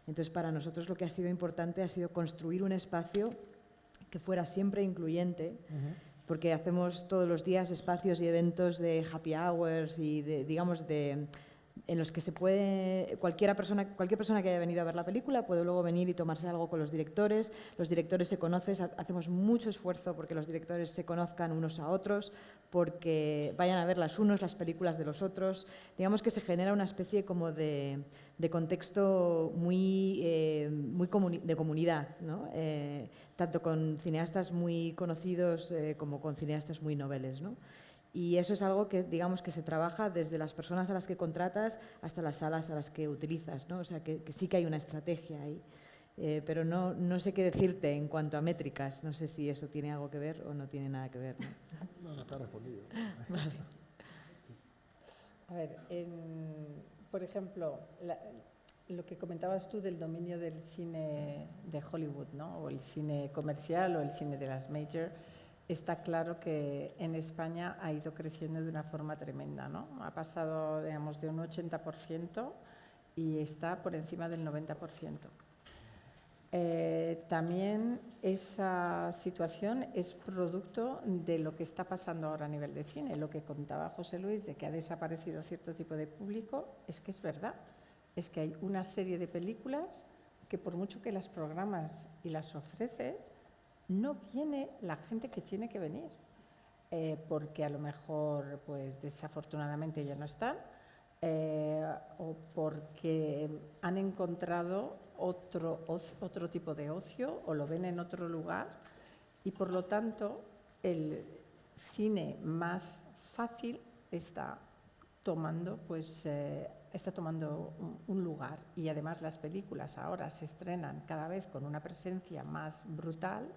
Entonces, para nosotros lo que ha sido importante ha sido construir un espacio que fuera siempre incluyente, porque hacemos todos los días espacios y eventos de happy hours y en los que se puede, cualquier persona que haya venido a ver la película puede luego venir y tomarse algo con los directores se conocen, hacemos mucho esfuerzo porque los directores se conozcan unos a otros, porque vayan a ver las películas de los otros, digamos que se genera una especie como de contexto muy de comunidad, ¿no? Tanto con cineastas muy conocidos como con cineastas muy noveles, ¿no? Y eso es algo que, digamos, que se trabaja desde las personas a las que contratas hasta las salas a las que utilizas, ¿no? O sea, que sí que hay una estrategia ahí. Pero no sé qué decirte en cuanto a métricas. No sé si eso tiene algo que ver o no tiene nada que ver, ¿no? No está respondido. Vale. A ver, por ejemplo, lo que comentabas tú del dominio del cine de Hollywood, ¿no? O el cine comercial o el cine de las major. Está claro que en España ha ido creciendo de una forma tremenda, ¿no? Ha pasado, digamos, de un 80% y está por encima del 90%. También esa situación es producto de lo que está pasando ahora a nivel de cine. Lo que contaba José Luis de que ha desaparecido cierto tipo de público, es que es verdad. Es que hay una serie de películas que por mucho que las programas y las ofreces, no viene la gente que tiene que venir, porque a lo mejor, pues desafortunadamente ya no están, o porque han encontrado otro tipo de ocio o lo ven en otro lugar y por lo tanto el cine más fácil está tomando un lugar y además las películas ahora se estrenan cada vez con una presencia más brutal,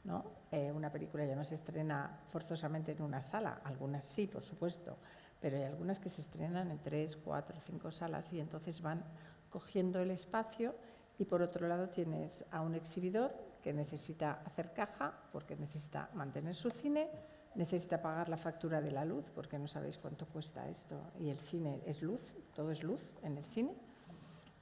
¿no? Una película ya no se estrena forzosamente en una sala, algunas sí, por supuesto, pero hay algunas que se estrenan en 3, 4, 5 salas y entonces van cogiendo el espacio y por otro lado tienes a un exhibidor que necesita hacer caja porque necesita mantener su cine, necesita pagar la factura de la luz porque no sabéis cuánto cuesta esto y el cine es luz, todo es luz en el cine.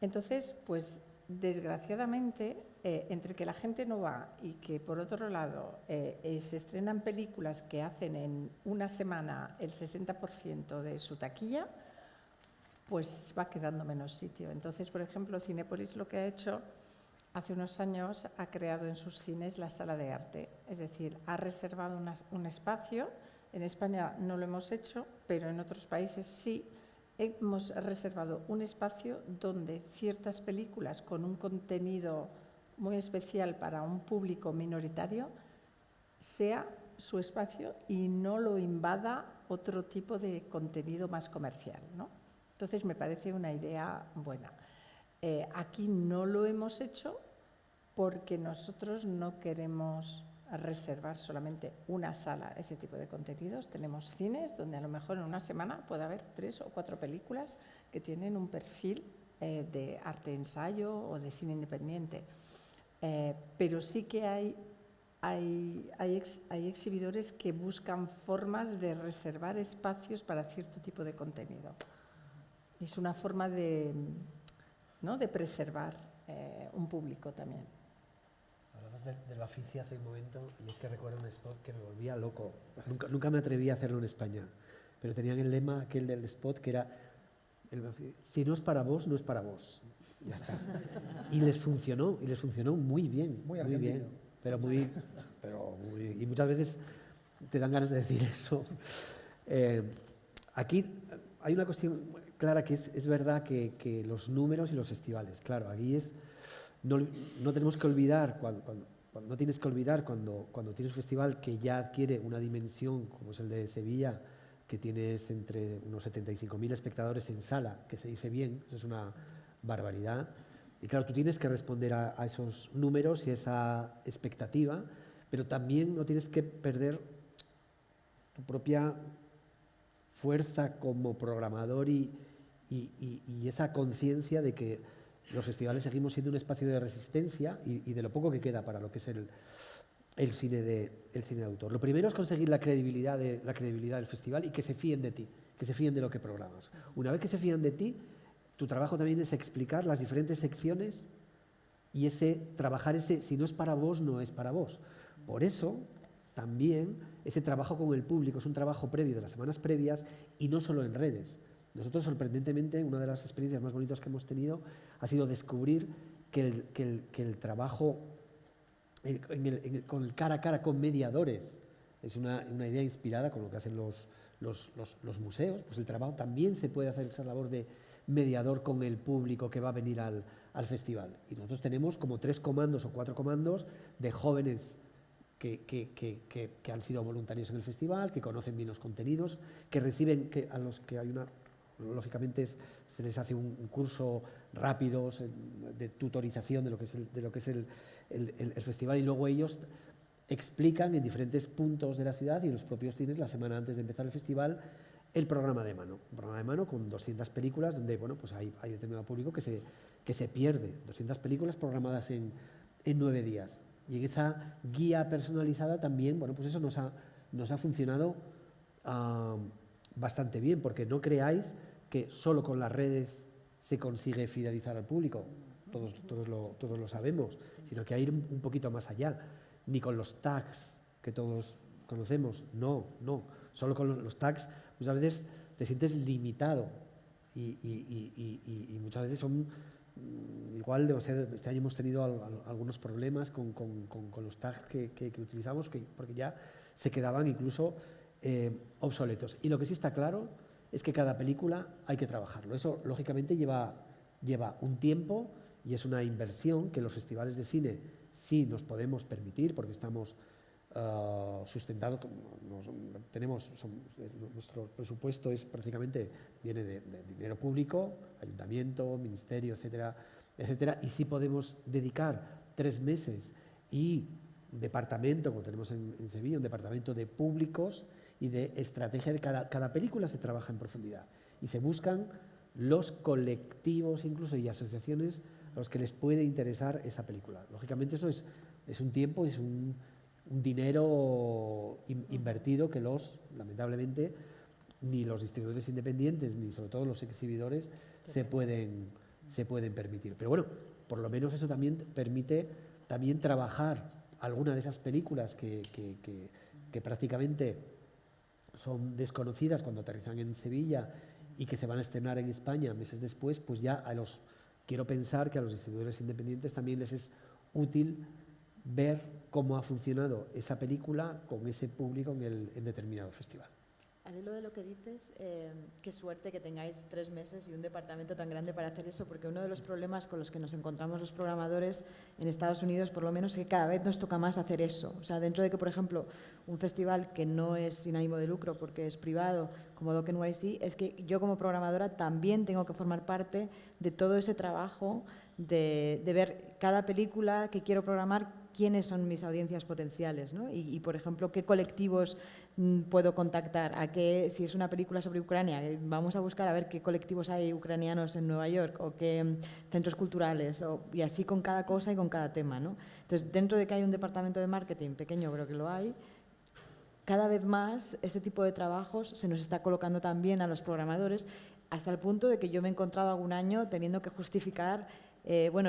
Entonces, pues desgraciadamente, entre que la gente no va y que por otro lado se estrenan películas que hacen en una semana el 60% de su taquilla, pues va quedando menos sitio. Entonces, por ejemplo, Cinépolis lo que ha hecho hace unos años ha creado en sus cines la sala de arte, es decir, ha reservado un espacio. En España no lo hemos hecho, pero en otros países sí. Hemos reservado un espacio donde ciertas películas con un contenido muy especial para un público minoritario sea su espacio y no lo invada otro tipo de contenido más comercial, ¿no? Entonces me parece una idea buena. Aquí no lo hemos hecho porque nosotros no queremos reservar solamente una sala ese tipo de contenidos. Tenemos cines donde a lo mejor en una semana puede haber 3 o 4 películas que tienen un perfil de arte-ensayo o de cine independiente. Pero sí que hay exhibidores que buscan formas de reservar espacios para cierto tipo de contenido. Es una forma de preservar un público también. Hablabas del Bafisi hace un momento y es que recuerdo un spot que me volvía loco. Nunca me atreví a hacerlo en España, pero tenían el lema aquel del spot que era si no es para vos, no es para vos. Ya está. Y les funcionó muy bien. Muy bien. Y muchas veces te dan ganas de decir eso. Aquí hay una cuestión clara que es verdad que los números y los festivales, claro, aquí no tenemos que olvidar, no tienes que olvidar cuando tienes un festival que ya adquiere una dimensión, como es el de Sevilla, que tienes entre unos 75.000 espectadores en sala, que se dice bien, eso es una barbaridad. Y claro, tú tienes que responder a esos números y esa expectativa, pero también no tienes que perder tu propia fuerza como programador y esa conciencia de que los festivales seguimos siendo un espacio de resistencia y de lo poco que queda para lo que es el cine de autor. Lo primero es conseguir la credibilidad del festival y que se fíen de ti, que se fíen de lo que programas. Una vez que se fían de ti, tu trabajo también es explicar las diferentes secciones y trabajar si no es para vos, no es para vos. Por eso, también, ese trabajo con el público es un trabajo previo de las semanas previas y no solo en redes. Nosotros, sorprendentemente, una de las experiencias más bonitas que hemos tenido ha sido descubrir que el trabajo con el cara a cara con mediadores es una idea inspirada con lo que hacen los museos. Pues el trabajo también se puede hacer esa labor de mediador con el público que va a venir al festival. Y nosotros tenemos como 3 comandos o 4 comandos de jóvenes que han sido voluntarios en el festival, que conocen bien los contenidos, que reciben, a los que hay lógicamente se les hace un curso rápido de tutorización de lo que es el festival, y luego ellos explican en diferentes puntos de la ciudad y en los propios cines la semana antes de empezar el festival el programa de mano. Un programa de mano con 200 películas donde pues hay determinado público que se pierde. 200 películas programadas en 9 días. Y en esa guía personalizada también, pues eso nos ha funcionado bastante bien, porque no creáis que solo con las redes se consigue fidelizar al público, todos lo sabemos, sino que hay que ir un poquito más allá, ni con los tags que todos conocemos, no, solo con los tags muchas veces te sientes limitado y muchas veces son igual demasiado. Este año hemos tenido algunos problemas con los tags que utilizamos, porque ya se quedaban incluso obsoletos. Y lo que sí está claro es que cada película hay que trabajarlo. Eso, lógicamente, lleva un tiempo y es una inversión que los festivales de cine sí nos podemos permitir, porque estamos sustentados. Nuestro presupuesto viene de dinero público, ayuntamiento, ministerio, etcétera, etcétera, y sí podemos dedicar 3 meses y departamento, como tenemos en Sevilla, un departamento de públicos y de estrategia de cada película se trabaja en profundidad y se buscan los colectivos incluso y asociaciones a los que les puede interesar esa película. Lógicamente eso es un tiempo, es un dinero invertido que lamentablemente, ni los distribuidores independientes ni sobre todo los exhibidores se pueden permitir. Pero bueno, por lo menos eso también permite trabajar alguna de esas películas que prácticamente son desconocidas cuando aterrizan en Sevilla y que se van a estrenar en España meses después, pues ya quiero pensar que a los distribuidores independientes también les es útil ver cómo ha funcionado esa película con ese público en determinado festival. Al hilo de lo que dices, qué suerte que tengáis 3 meses y un departamento tan grande para hacer eso, porque uno de los problemas con los que nos encontramos los programadores en Estados Unidos, por lo menos, es que cada vez nos toca más hacer eso. O sea, dentro de que, por ejemplo, un festival que no es sin ánimo de lucro porque es privado, como Doc NYC, es que yo como programadora también tengo que formar parte de todo ese trabajo de ver cada película que quiero programar, quiénes son mis audiencias potenciales, ¿no? Y, por ejemplo, qué colectivos puedo contactar, si es una película sobre Ucrania, vamos a buscar a ver qué colectivos hay ucranianos en Nueva York o qué centros culturales, y así con cada cosa y con cada tema, ¿no? Entonces, dentro de que hay un departamento de marketing pequeño, pero que lo hay, cada vez más ese tipo de trabajos se nos está colocando también a los programadores, hasta el punto de que yo me he encontrado algún año teniendo que justificar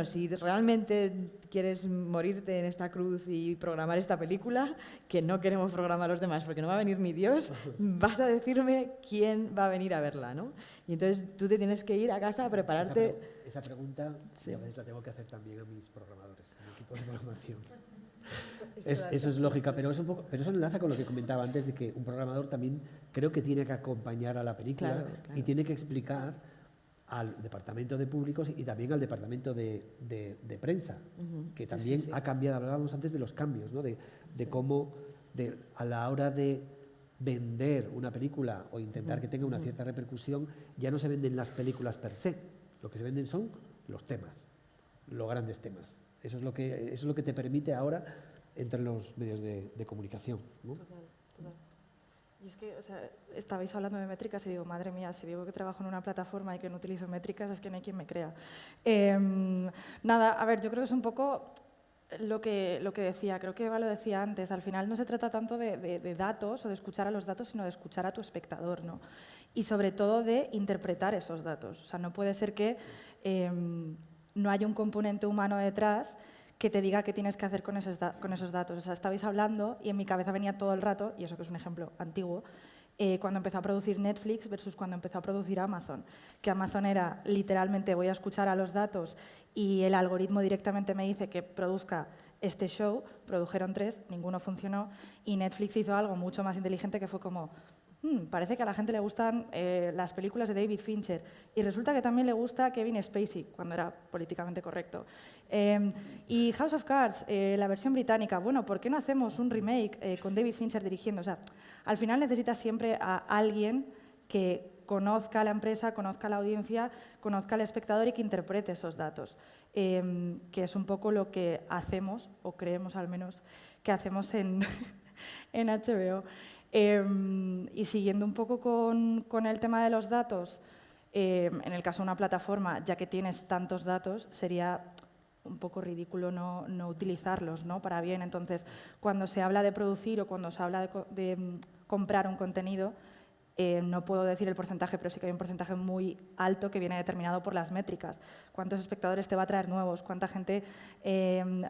si realmente quieres morirte en esta cruz y programar esta película, que no queremos programar a los demás porque no va a venir ni Dios, vas a decirme quién va a venir a verla, ¿no? Y entonces tú te tienes que ir a casa a prepararte. Esa pregunta sí, a veces la tengo que hacer también a mis programadores, a mi equipo de programación. Eso es lógica, pero eso enlaza con lo que comentaba antes de que un programador también creo que tiene que acompañar a la película, Claro. y tiene que explicar al departamento de públicos y también al departamento de prensa, que también ha cambiado. Hablábamos antes de los cambios, ¿no? de cómo a la hora de vender una película o intentar que tenga una cierta repercusión, ya no se venden las películas per se, lo que se venden son los temas, los grandes temas. Eso es lo que te permite ahora entre los medios de comunicación, ¿no? Total. Y es que, o sea, estabais hablando de métricas y digo, madre mía, si digo que trabajo en una plataforma y que no utilizo métricas, es que no hay quien me crea. Nada, a ver, yo creo que es un poco lo que decía, creo que Eva lo decía antes, al final no se trata tanto de datos o de escuchar a los datos, sino de escuchar a tu espectador, ¿no? Y sobre todo de interpretar esos datos. O sea, no puede ser que no haya un componente humano detrás que te diga qué tienes que hacer con esos datos. O sea, estabais hablando y en mi cabeza venía todo el rato, y eso que es un ejemplo antiguo, cuando empezó a producir Netflix versus cuando empezó a producir Amazon. Que Amazon era literalmente voy a escuchar a los datos y el algoritmo directamente me dice que produzca este show, produjeron 3, ninguno funcionó, y Netflix hizo algo mucho más inteligente que fue como parece que a la gente le gustan las películas de David Fincher y resulta que también le gusta Kevin Spacey, cuando era políticamente correcto. Y House of Cards, la versión británica, bueno, ¿por qué no hacemos un remake con David Fincher dirigiendo? O sea, al final necesitas siempre a alguien que conozca a la empresa, conozca a la audiencia, conozca al espectador y que interprete esos datos, que es un poco lo que hacemos, o creemos al menos, que hacemos en HBO. Y siguiendo un poco con el tema de los datos, en el caso de una plataforma, ya que tienes tantos datos, sería un poco ridículo no utilizarlos, ¿no? Para bien. Entonces, cuando se habla de producir o cuando se habla de comprar un contenido, no puedo decir el porcentaje, pero sí que hay un porcentaje muy alto que viene determinado por las métricas. ¿Cuántos espectadores te va a traer nuevos? ¿Cuánta gente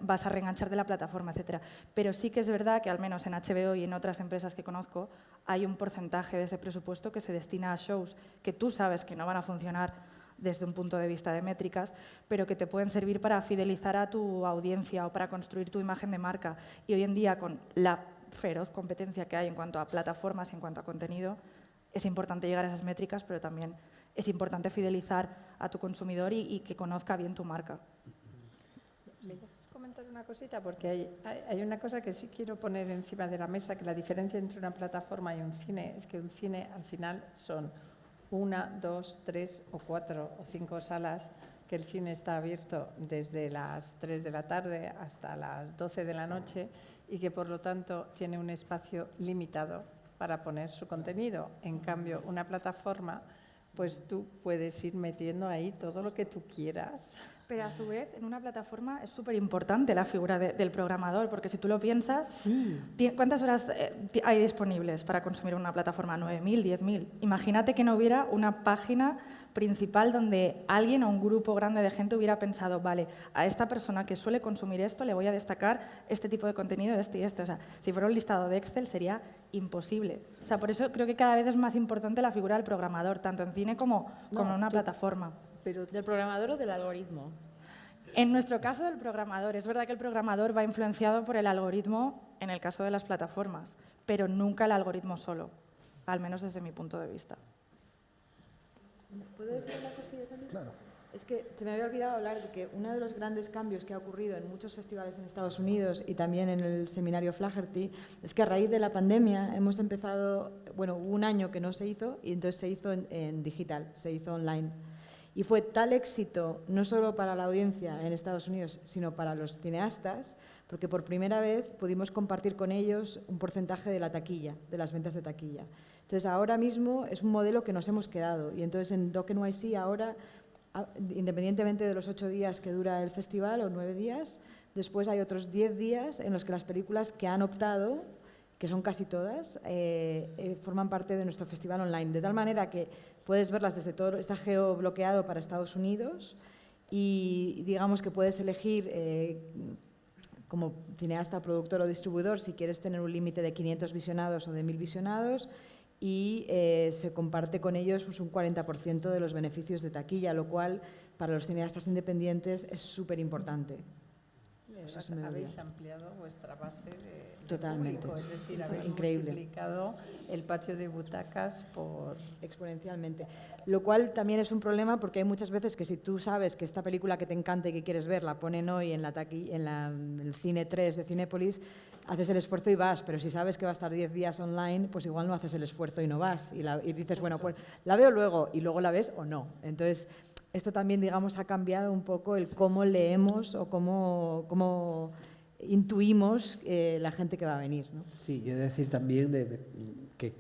vas a reenganchar de la plataforma, etcétera? Pero sí que es verdad que al menos en HBO y en otras empresas que conozco hay un porcentaje de ese presupuesto que se destina a shows que tú sabes que no van a funcionar desde un punto de vista de métricas, pero que te pueden servir para fidelizar a tu audiencia o para construir tu imagen de marca. Y hoy en día, con la feroz competencia que hay en cuanto a plataformas y en cuanto a contenido, es importante llegar a esas métricas, pero también es importante fidelizar a tu consumidor y que conozca bien tu marca. ¿Me dejas comentar una cosita? Porque hay una cosa que sí quiero poner encima de la mesa, que la diferencia entre una plataforma y un cine es que un cine al final son 1, 2, 3 o 4 o 5 salas, que el cine está abierto desde las 3 de la tarde hasta las 12 de la noche y que por lo tanto tiene un espacio limitado para poner su contenido. En cambio, una plataforma, pues tú puedes ir metiendo ahí todo lo que tú quieras. Pero a su vez, en una plataforma es súper importante la figura del programador, porque si tú lo piensas, ¿cuántas horas hay disponibles para consumir una plataforma? 9.000, 10.000. Imagínate que no hubiera una página principal donde alguien o un grupo grande de gente hubiera pensado, vale, a esta persona que suele consumir esto le voy a destacar este tipo de contenido, este y este. O sea, si fuera un listado de Excel sería imposible. O sea, por eso creo que cada vez es más importante la figura del programador, tanto en cine como en una plataforma. Pero ¿del programador o del algoritmo? En nuestro caso, del programador. Es verdad que el programador va influenciado por el algoritmo en el caso de las plataformas, pero nunca el algoritmo solo, al menos desde mi punto de vista. ¿Puedo decir una cosilla también? Claro. Es que se me había olvidado hablar de que uno de los grandes cambios que ha ocurrido en muchos festivales en Estados Unidos y también en el seminario Flaherty es que a raíz de la pandemia hemos empezado, bueno, hubo un año que no se hizo y entonces se hizo en digital, se hizo online. Y fue tal éxito, no solo para la audiencia en Estados Unidos, sino para los cineastas, porque por primera vez pudimos compartir con ellos un porcentaje de la taquilla, de las ventas de taquilla. Entonces, ahora mismo es un modelo que nos hemos quedado. Y entonces, en Doc NYC ahora, independientemente de los 8 días que dura el festival, o 9 días, después hay otros 10 días en los que las películas que han optado, que son casi todas, forman parte de nuestro festival online. De tal manera que puedes verlas desde todo, está geobloqueado para Estados Unidos y digamos que puedes elegir como cineasta, productor o distribuidor si quieres tener un límite de 500 visionados o de 1.000 visionados y se comparte con ellos pues, un 40% de los beneficios de taquilla, lo cual para los cineastas independientes es súper importante. Eso se me habéis olvida. ampliado vuestra base de Totalmente. público, es decir, Sí, sí, habéis increíble. multiplicado el patio de butacas por... Exponencialmente. Lo cual también es un problema porque hay muchas veces que si tú sabes que esta película que te encanta y que quieres ver la ponen hoy en el Cine 3 de Cinépolis, haces el esfuerzo y vas, pero si sabes que va a estar 10 días online, pues igual no haces el esfuerzo y no vas. Y dices, bueno, pues la veo luego y luego la ves o no. Entonces, esto también, digamos, ha cambiado un poco el cómo leemos o cómo intuimos la gente que va a venir, ¿no? Sí, y he de decir también que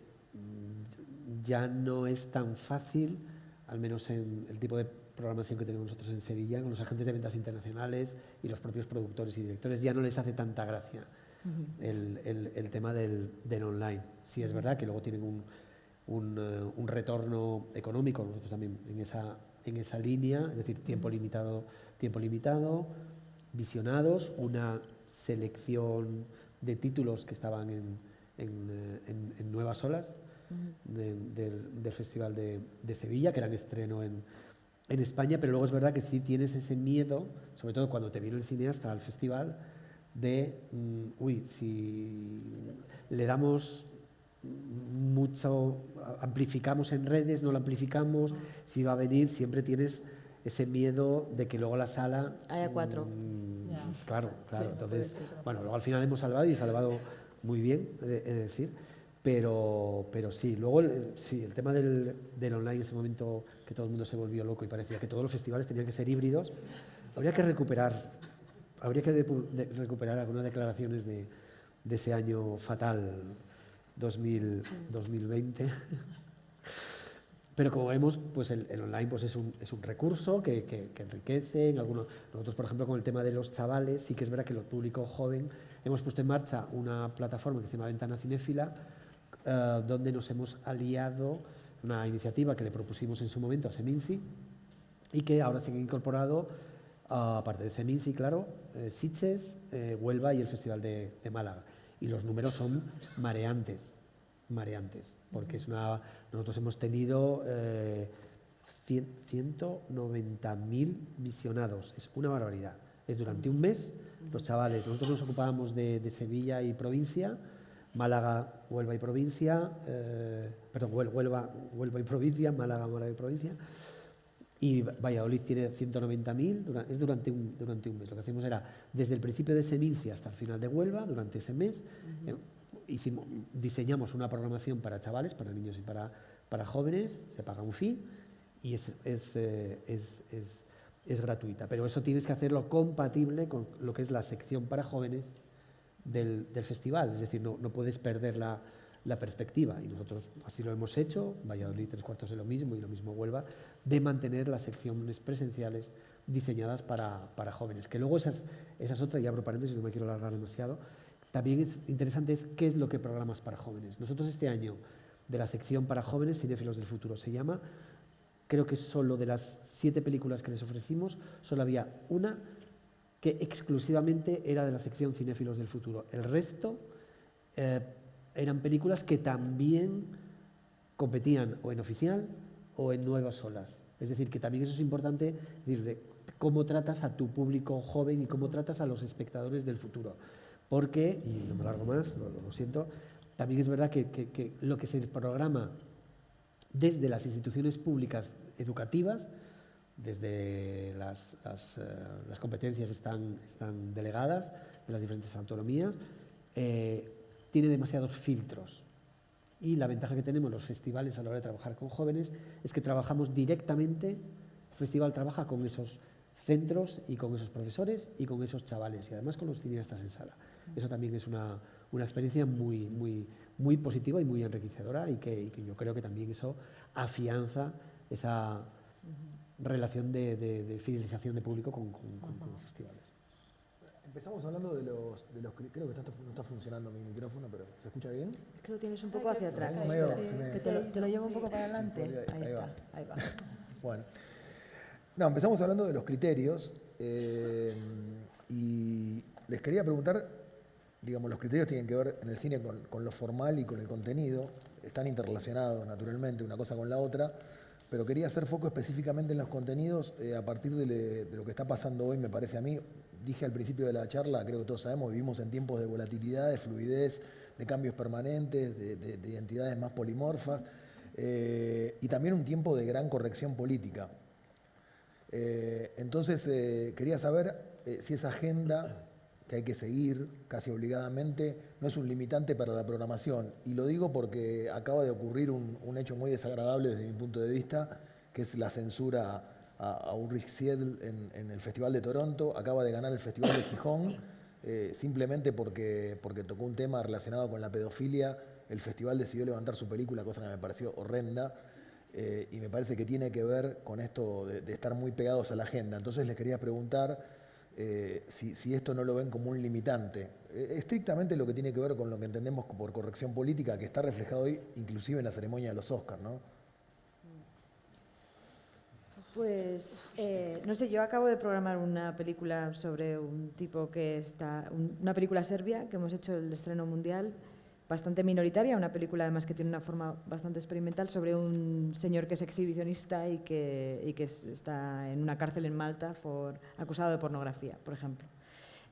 ya no es tan fácil, al menos en el tipo de programación que tenemos nosotros en Sevilla, con los agentes de ventas internacionales y los propios productores y directores, ya no les hace tanta gracia el tema del online. Sí, es verdad que luego tienen un retorno económico, nosotros también en esa línea, es decir, tiempo limitado, visionados, una selección de títulos que estaban en Nuevas Olas del Festival de Sevilla, que eran estreno en España, pero luego es verdad que sí tienes ese miedo, sobre todo cuando te viene el cineasta al festival, de, si le damos mucho, amplificamos en redes, no lo amplificamos, si va a venir, siempre tienes ese miedo de que luego la sala... Haya 4. Claro. Sí, Entonces, bueno, luego al final hemos salvado y salvado muy bien, he de decir, pero sí. Luego, sí, el tema del online, en ese momento que todo el mundo se volvió loco y parecía que todos los festivales tenían que ser híbridos, habría que recuperar algunas declaraciones de ese año fatal, 2020. Pero como vemos, pues el online pues es un recurso que enriquece. Nosotros, por ejemplo, con el tema de los chavales, sí que es verdad que el público joven, hemos puesto en marcha una plataforma que se llama Ventana Cinéfila, donde nos hemos aliado, una iniciativa que le propusimos en su momento a Seminci y que ahora se han incorporado, aparte de Seminci, claro, Sitges, Huelva y el Festival de Málaga. Y los números son mareantes, porque nosotros hemos tenido 190.000 visionados, es una barbaridad. Es durante un mes, los chavales, nosotros nos ocupábamos de Sevilla y provincia, Málaga, Huelva y provincia, Huelva y provincia, Málaga y provincia, y Valladolid tiene 190.000, es durante un mes. Lo que hacemos era, desde el principio de Seminci hasta el final de Huelva, durante ese mes, diseñamos una programación para chavales, para niños y para jóvenes, se paga un fee y es gratuita. Pero eso tienes que hacerlo compatible con lo que es la sección para jóvenes del festival, es decir, no puedes perder la perspectiva, y nosotros así lo hemos hecho, Valladolid 3/4 de lo mismo y lo mismo Huelva, de mantener las secciones presenciales diseñadas para jóvenes, que luego esa es otra, y abro paréntesis, no me quiero alargar demasiado. También es interesante qué es lo que programas para jóvenes. Nosotros este año, de la sección para jóvenes, Cinéfilos del Futuro se llama, creo que solo de las 7 películas que les ofrecimos, solo había una que exclusivamente era de la sección Cinéfilos del Futuro. El resto eran películas que también competían o en oficial o en Nuevas Olas. Es decir, que también eso es importante, es decir, de cómo tratas a tu público joven y cómo tratas a los espectadores del futuro. Porque, y no me largo más, lo siento, también es verdad que lo que se programa desde las instituciones públicas educativas, desde las competencias están delegadas de las diferentes autonomías, tiene demasiados filtros. Y la ventaja que tenemos los festivales a la hora de trabajar con jóvenes es que trabajamos directamente, el festival trabaja con esos centros y con esos profesores y con esos chavales y además con los cineastas en sala. Eso también es una experiencia muy positiva y muy enriquecedora y que yo creo que también eso afianza esa relación de fidelización de público con los festivales. Empezamos hablando de los creo que no está funcionando mi micrófono, pero ¿se escucha bien? Es que lo tienes un poco hacia atrás. Te lo llevo un poco para adelante. Ahí va. Bueno. No, empezamos hablando de los criterios y les quería preguntar, digamos, los criterios tienen que ver en el cine con lo formal y con el contenido, están interrelacionados naturalmente una cosa con la otra, pero quería hacer foco específicamente en los contenidos a partir de lo que está pasando hoy, me parece a mí, dije al principio de la charla, creo que todos sabemos, vivimos en tiempos de volatilidad, de fluidez, de cambios permanentes, de identidades más polimorfas, y también un tiempo de gran corrección política. Entonces, quería saber si esa agenda que hay que seguir casi obligadamente no es un limitante para la programación. Y lo digo porque acaba de ocurrir un hecho muy desagradable desde mi punto de vista, que es la censura a Ulrich Seidel en el Festival de Toronto. Acaba de ganar el Festival de Gijón, simplemente porque tocó un tema relacionado con la pedofilia. El festival decidió levantar su película, cosa que me pareció horrenda, y me parece que tiene que ver con esto de estar muy pegados a la agenda. Entonces les quería preguntar si esto no lo ven como un limitante. Estrictamente lo que tiene que ver con lo que entendemos por corrección política, que está reflejado hoy inclusive en la ceremonia de los Oscars, ¿no? Pues, no sé, yo acabo de programar una película sobre un tipo una película serbia, que hemos hecho el estreno mundial, bastante minoritaria, una película además que tiene una forma bastante experimental, sobre un señor que es exhibicionista y que está en una cárcel en Malta acusado de pornografía, por ejemplo.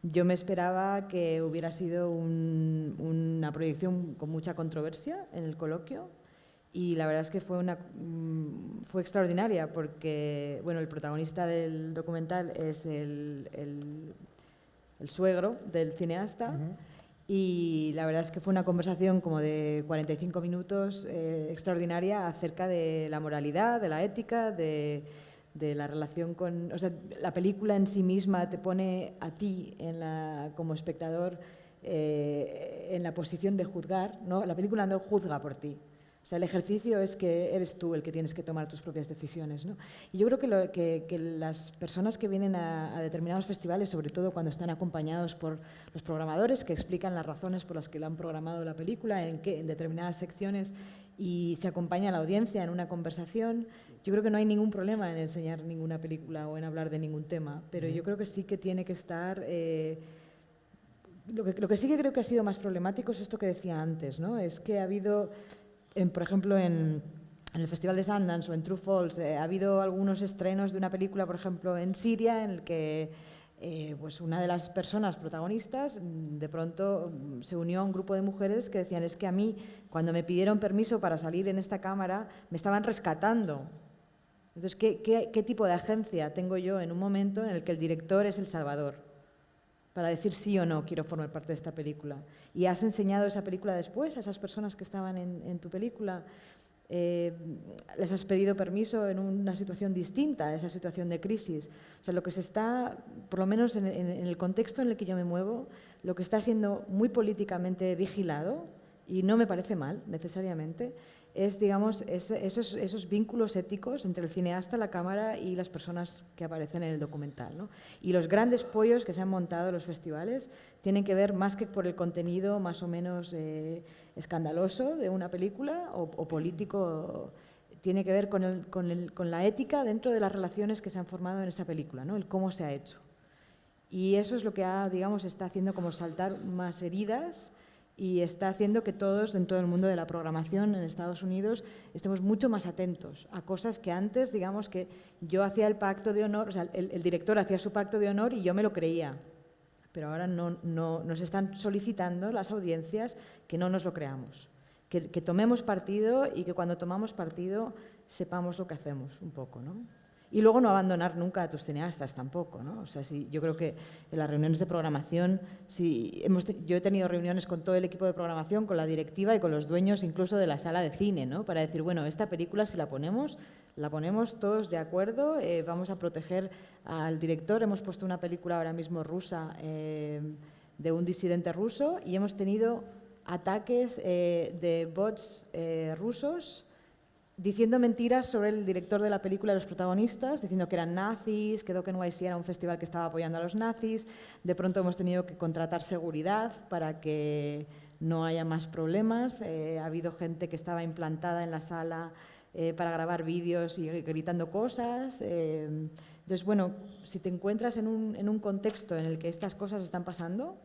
Yo me esperaba que hubiera sido una proyección con mucha controversia en el coloquio, y la verdad es que fue extraordinaria, porque bueno, el protagonista del documental es el suegro del cineasta. Y la verdad es que fue una conversación como de 45 minutos extraordinaria acerca de la moralidad, de la ética, de la relación con... O sea, la película en sí misma te pone a ti como espectador en la posición de juzgar, ¿no? La película no juzga por ti. O sea, el ejercicio es que eres tú el que tienes que tomar tus propias decisiones, ¿no? Y yo creo que las personas que vienen a determinados festivales, sobre todo cuando están acompañados por los programadores que explican las razones por las que le han programado la película, en determinadas secciones, y se acompaña a la audiencia en una conversación, yo creo que no hay ningún problema en enseñar ninguna película o en hablar de ningún tema, pero yo creo que sí que tiene que estar... Lo que sí que creo que ha sido más problemático es esto que decía antes, ¿no? Es que ha habido... por ejemplo, en el Festival de Sundance o en True False, ha habido algunos estrenos de una película, por ejemplo, en Siria, en el que pues una de las personas protagonistas de pronto se unió a un grupo de mujeres que decían: es que a mí, cuando me pidieron permiso para salir en esta cámara, me estaban rescatando. Entonces, ¿qué tipo de agencia tengo yo en un momento en el que el director es el salvador? Para decir sí o no quiero formar parte de esta película. ¿Y has enseñado esa película después a esas personas que estaban en tu película? ¿Les has pedido permiso en una situación distinta a esa situación de crisis? O sea, lo que se está, por lo menos en el contexto en el que yo me muevo, lo que está siendo muy políticamente vigilado, y no me parece mal necesariamente, es, digamos, esos vínculos éticos entre el cineasta, la cámara y las personas que aparecen en el documental, ¿no? Y los grandes pollos que se han montado en los festivales tienen que ver más que por el contenido más o menos escandaloso de una película o político, tiene que ver con la ética dentro de las relaciones que se han formado en esa película, ¿no? El cómo se ha hecho. Y eso es lo que está haciendo como saltar más heridas, y está haciendo que todos, en todo el mundo de la programación en Estados Unidos, estemos mucho más atentos a cosas que antes, digamos, que yo hacía el pacto de honor, o sea, el director hacía su pacto de honor y yo me lo creía. Pero ahora no nos están solicitando las audiencias que no nos lo creamos, que tomemos partido, y que cuando tomamos partido sepamos lo que hacemos un poco, ¿no? Y luego no abandonar nunca a tus cineastas tampoco, ¿no? O sea, yo creo que en las reuniones de programación, yo he tenido reuniones con todo el equipo de programación, con la directiva y con los dueños incluso de la sala de cine, ¿no? Para decir, bueno, esta película si la ponemos todos de acuerdo, vamos a proteger al director. Hemos puesto una película ahora mismo rusa, de un disidente ruso, y hemos tenido ataques de bots rusos diciendo mentiras sobre el director de la película y los protagonistas, diciendo que eran nazis, que Doc NYC era un festival que estaba apoyando a los nazis. De pronto hemos tenido que contratar seguridad para que no haya más problemas. Ha habido gente que estaba implantada en la sala para grabar vídeos y gritando cosas. Entonces, bueno, si te encuentras en un contexto en el que estas cosas están pasando,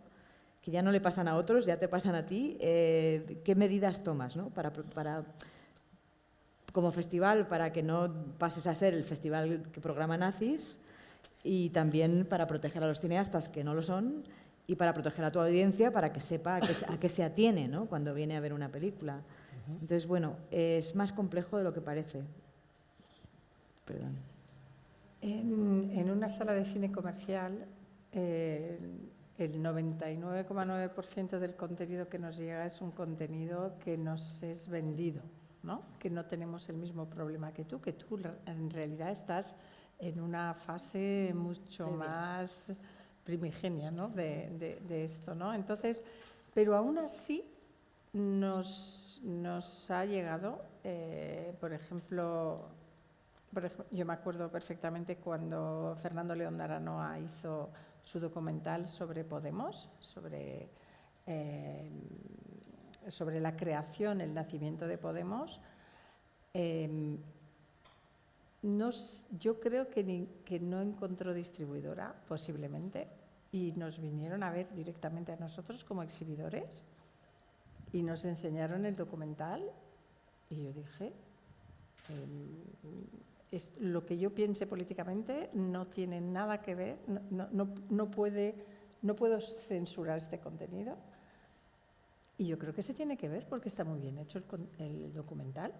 que ya no le pasan a otros, ya te pasan a ti, ¿qué medidas tomas, ¿no? Como festival, para que no pases a ser el festival que programa nazis, y también para proteger a los cineastas que no lo son y para proteger a tu audiencia para que sepa a qué se atiene, ¿no?, cuando viene a ver una película. Entonces, bueno, es más complejo de lo que parece. Perdón. En una sala de cine comercial, el 99,9% del contenido que nos llega es un contenido que nos es vendido, ¿no? Que no tenemos el mismo problema que tú en realidad estás en una fase mucho más primigenia, ¿no?, de esto, ¿no? Entonces, pero aún así nos ha llegado, por ejemplo, yo me acuerdo perfectamente cuando Fernando León de Aranoa hizo su documental sobre Podemos, sobre la creación, el nacimiento de Podemos. Yo creo que no encontró distribuidora, posiblemente, y nos vinieron a ver directamente a nosotros como exhibidores y nos enseñaron el documental y yo dije, lo que yo piense políticamente no tiene nada que ver, no puedo censurar este contenido y yo creo que se tiene que ver porque está muy bien hecho el documental.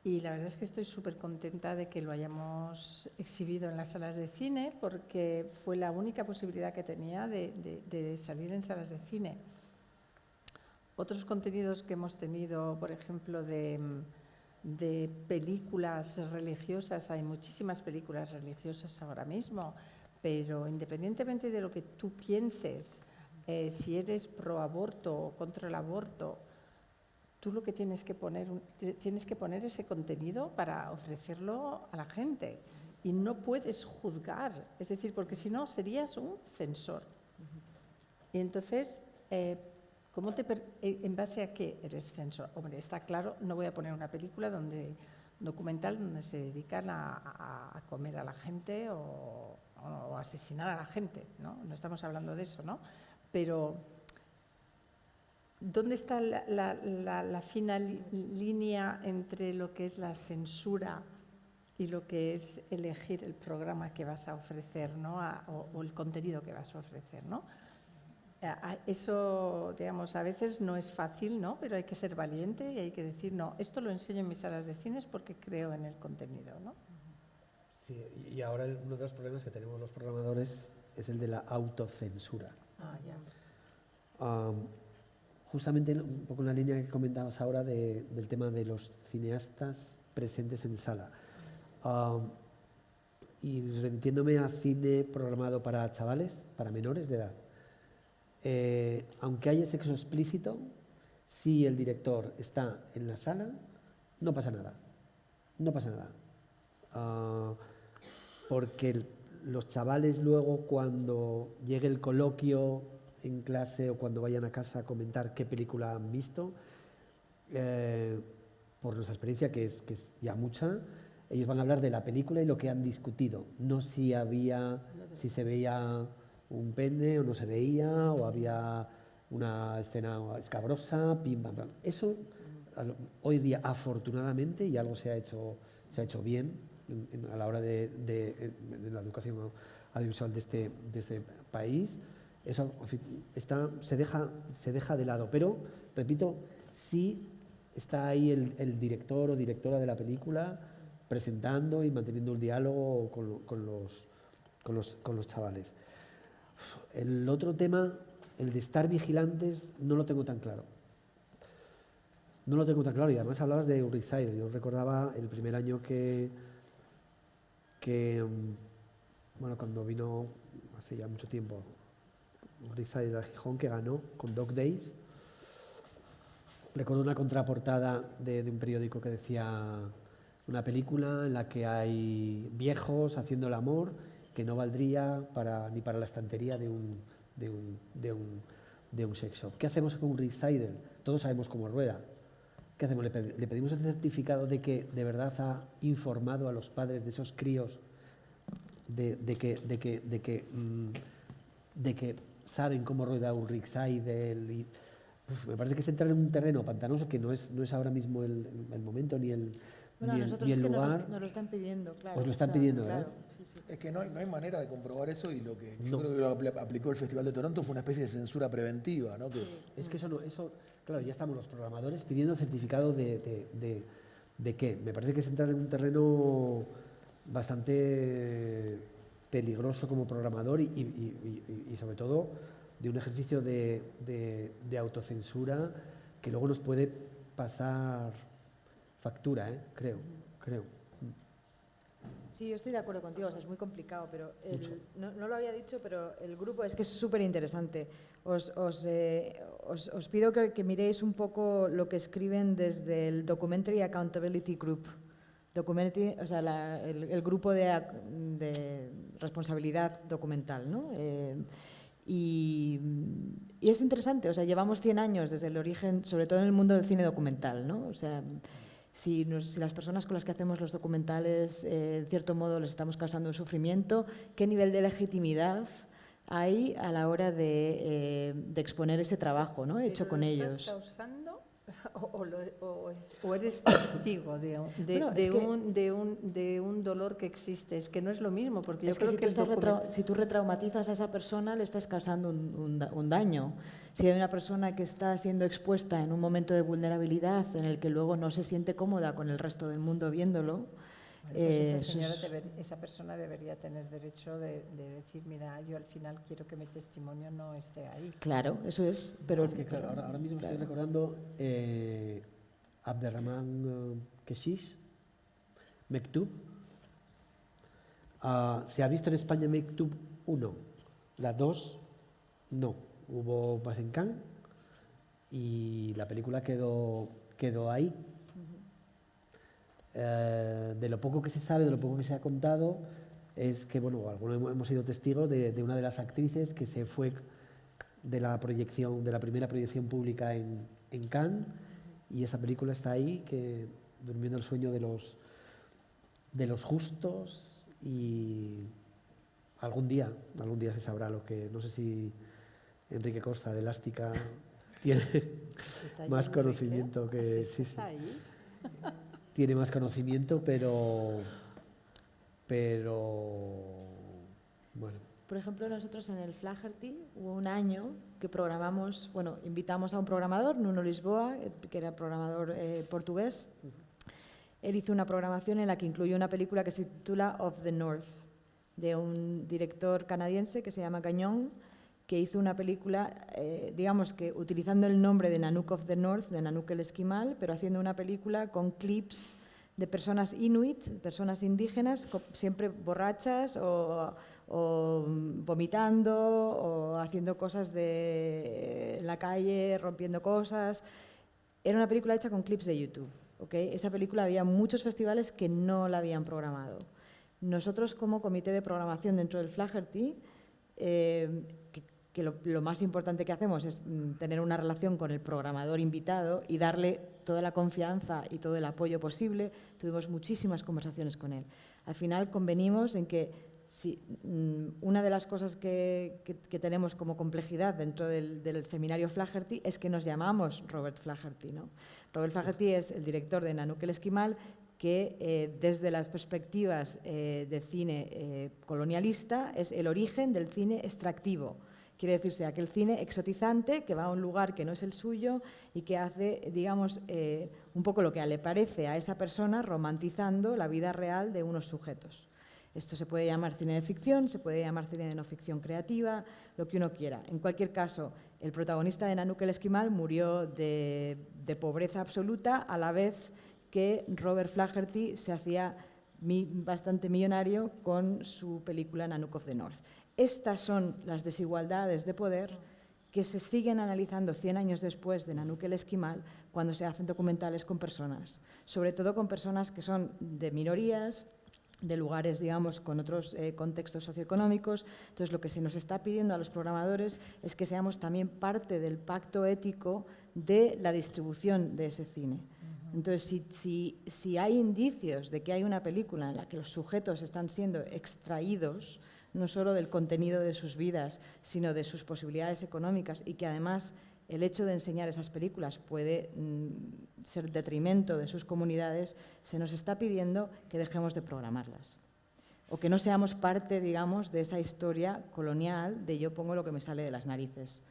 Y la verdad es que estoy súper contenta de que lo hayamos exhibido en las salas de cine porque fue la única posibilidad que tenía de salir en salas de cine. Otros contenidos que hemos tenido, por ejemplo, de películas religiosas, hay muchísimas películas religiosas ahora mismo, pero independientemente de lo que tú pienses, si eres pro aborto o contra el aborto, tú lo que tienes que poner ese contenido para ofrecerlo a la gente y no puedes juzgar, es decir, porque si no serías un censor. Y entonces, ¿en base a qué eres censor? Hombre, está claro, no voy a poner una película documental donde se dedican a comer a la gente o asesinar a la gente, ¿no? No estamos hablando de eso, ¿no? Pero ¿dónde está la fina línea entre lo que es la censura y lo que es elegir el programa que vas a ofrecer, ¿no? o el contenido que vas a ofrecer, ¿no? Eso, digamos, a veces no es fácil, ¿no? Pero hay que ser valiente y hay que decir, no, esto lo enseño en mis salas de cines porque creo en el contenido, ¿no? Sí, y ahora uno de los problemas que tenemos los programadores es el de la autocensura. Justamente un poco en la línea que comentabas ahora del tema de los cineastas presentes en sala. Y remitiéndome a cine programado para chavales, para menores de edad. Aunque haya sexo explícito, si el director está en la sala, no pasa nada. No pasa nada. Porque los chavales luego, cuando llegue el coloquio en clase o cuando vayan a casa a comentar qué película han visto, por nuestra experiencia, que es ya mucha, ellos van a hablar de la película y lo que han discutido, no si se veía un pene o no se veía, o había una escena escabrosa, pim, pam, pam. Eso hoy día, afortunadamente, y algo se ha hecho bien a la hora de la educación audiovisual de este país. Eso se deja de lado, pero, repito, sí está ahí el director o directora de la película presentando y manteniendo un diálogo con los chavales. El otro tema, el de estar vigilantes, no lo tengo tan claro. No lo tengo tan claro, y además hablabas de Ulrich Seidel. Yo recordaba el primer año que cuando vino hace ya mucho tiempo Ulrich Seidel a Gijón, que ganó con Dog Days. Recuerdo una contraportada de un periódico que decía una película en la que hay viejos haciendo el amor que no valdría ni para la estantería de un sex shop. ¿Qué hacemos con Ulrich Seidel? Todos sabemos cómo rueda. ¿Qué hacemos? Le pedimos el certificado de que de verdad ha informado a los padres de esos críos de que saben cómo rueda Ulrich Seidel. Y, me parece que es entrar en un terreno pantanoso que no es ahora mismo el momento ni Bueno, ni a nosotros ni es el que lugar. nos lo están pidiendo, claro. Os lo están pidiendo, claro, ¿verdad? sí, sí. Es que no hay manera de comprobar eso y lo que yo No. creo que lo aplicó el Festival de Toronto fue una especie de censura preventiva, ¿no? Que, Es que eso no, claro, ya estamos los programadores pidiendo certificado de qué. Me parece que es entrar en un terreno bastante peligroso como programador y sobre todo de un ejercicio de autocensura que luego nos puede pasar factura, creo. Sí, yo estoy de acuerdo contigo, o sea, es muy complicado, pero no lo había dicho, pero el grupo es que es súper interesante. Os pido que miréis un poco lo que escriben desde el Documentary Accountability Group. O sea, el grupo de responsabilidad documental, ¿no? Y es interesante, o sea, llevamos 100 años desde el origen, sobre todo en el mundo del cine documental, ¿no? O sea, si las personas con las que hacemos los documentales, en cierto modo, les estamos causando un sufrimiento, ¿qué nivel de legitimidad hay a la hora de exponer ese trabajo, ¿no? hecho con ellos? ¿Estás causando o eres testigo de un dolor que existe? Es que no es lo mismo, porque yo Es que creo si tú retraumatizas a esa persona, le estás causando un daño. Si hay una persona que está siendo expuesta en un momento de vulnerabilidad en el que luego no se siente cómoda con el resto del mundo viéndolo, pues esa persona debería tener derecho de decir, mira, yo al final quiero que mi testimonio no esté ahí. Claro, eso es. Pero Es que claro, ahora mismo estoy recordando Abderrahman Keshish, Mektub. ¿Se ha visto en España Mektub 1? La 2, no. Hubo más en Cannes y la película quedó ahí. De lo poco que se sabe, de lo poco que se ha contado, es que, bueno, algunos hemos sido testigos de una de las actrices que se fue de la primera proyección pública en Cannes, y esa película está ahí, durmiendo el sueño de los justos, y algún día se sabrá lo que, no sé si Enrique Costa de Elástica tiene más conocimiento que... Sí, sí. Tiene más conocimiento, pero bueno. Por ejemplo, nosotros en el Flaherty hubo un año que programamos, invitamos a un programador, Nuno Lisboa, que era programador portugués. Él hizo una programación en la que incluyó una película que se titula Of the North, de un director canadiense que se llama Gagnon, que hizo una película, digamos que utilizando el nombre de Nanook of the North, de Nanook el Esquimal, pero haciendo una película con clips de personas inuit, personas indígenas, siempre borrachas o vomitando o haciendo cosas en la calle, rompiendo cosas. Era una película hecha con clips de YouTube. ¿Okay? Esa película había muchos festivales que no la habían programado. Nosotros, como comité de programación dentro del Flaherty, que lo más importante que hacemos es tener una relación con el programador invitado y darle toda la confianza y todo el apoyo posible. Tuvimos muchísimas conversaciones con él. Al final convenimos en que una de las cosas que tenemos como complejidad dentro del seminario Flaherty es que nos llamamos Robert Flaherty, ¿no? Robert Flaherty es el director de Nanook el Esquimal, que desde las perspectivas de cine colonialista es el origen del cine extractivo. Quiere decirse aquel cine exotizante que va a un lugar que no es el suyo y que hace, digamos, un poco lo que le parece a esa persona, romantizando la vida real de unos sujetos. Esto se puede llamar cine de ficción, se puede llamar cine de no ficción creativa, lo que uno quiera. En cualquier caso, el protagonista de Nanook el Esquimal murió de pobreza absoluta, a la vez que Robert Flaherty se hacía bastante millonario con su película Nanook of the North. Estas son las desigualdades de poder que se siguen analizando 100 años después de Nanook el Esquimal cuando se hacen documentales con personas, sobre todo con personas que son de minorías, de lugares, digamos, con otros contextos socioeconómicos. Entonces, lo que se nos está pidiendo a los programadores es que seamos también parte del pacto ético de la distribución de ese cine. Entonces, si hay indicios de que hay una película en la que los sujetos están siendo extraídos no solo del contenido de sus vidas, sino de sus posibilidades económicas, y que además el hecho de enseñar esas películas puede ser detrimento de sus comunidades, se nos está pidiendo que dejemos de programarlas. O que no seamos parte, digamos, de esa historia colonial de yo pongo lo que me sale de las narices,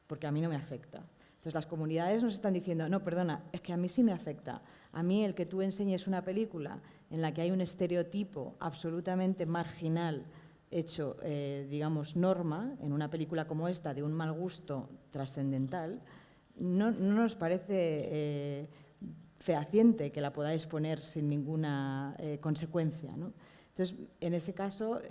porque a mí no me afecta. Entonces las comunidades nos están diciendo, no, perdona, es que a mí sí me afecta. A mí el que tú enseñes una película en la que hay un estereotipo absolutamente marginal hecho, digamos, norma, en una película como esta, de un mal gusto trascendental, no nos parece fehaciente que la podáis poner sin ninguna consecuencia, ¿no? Entonces, en ese caso,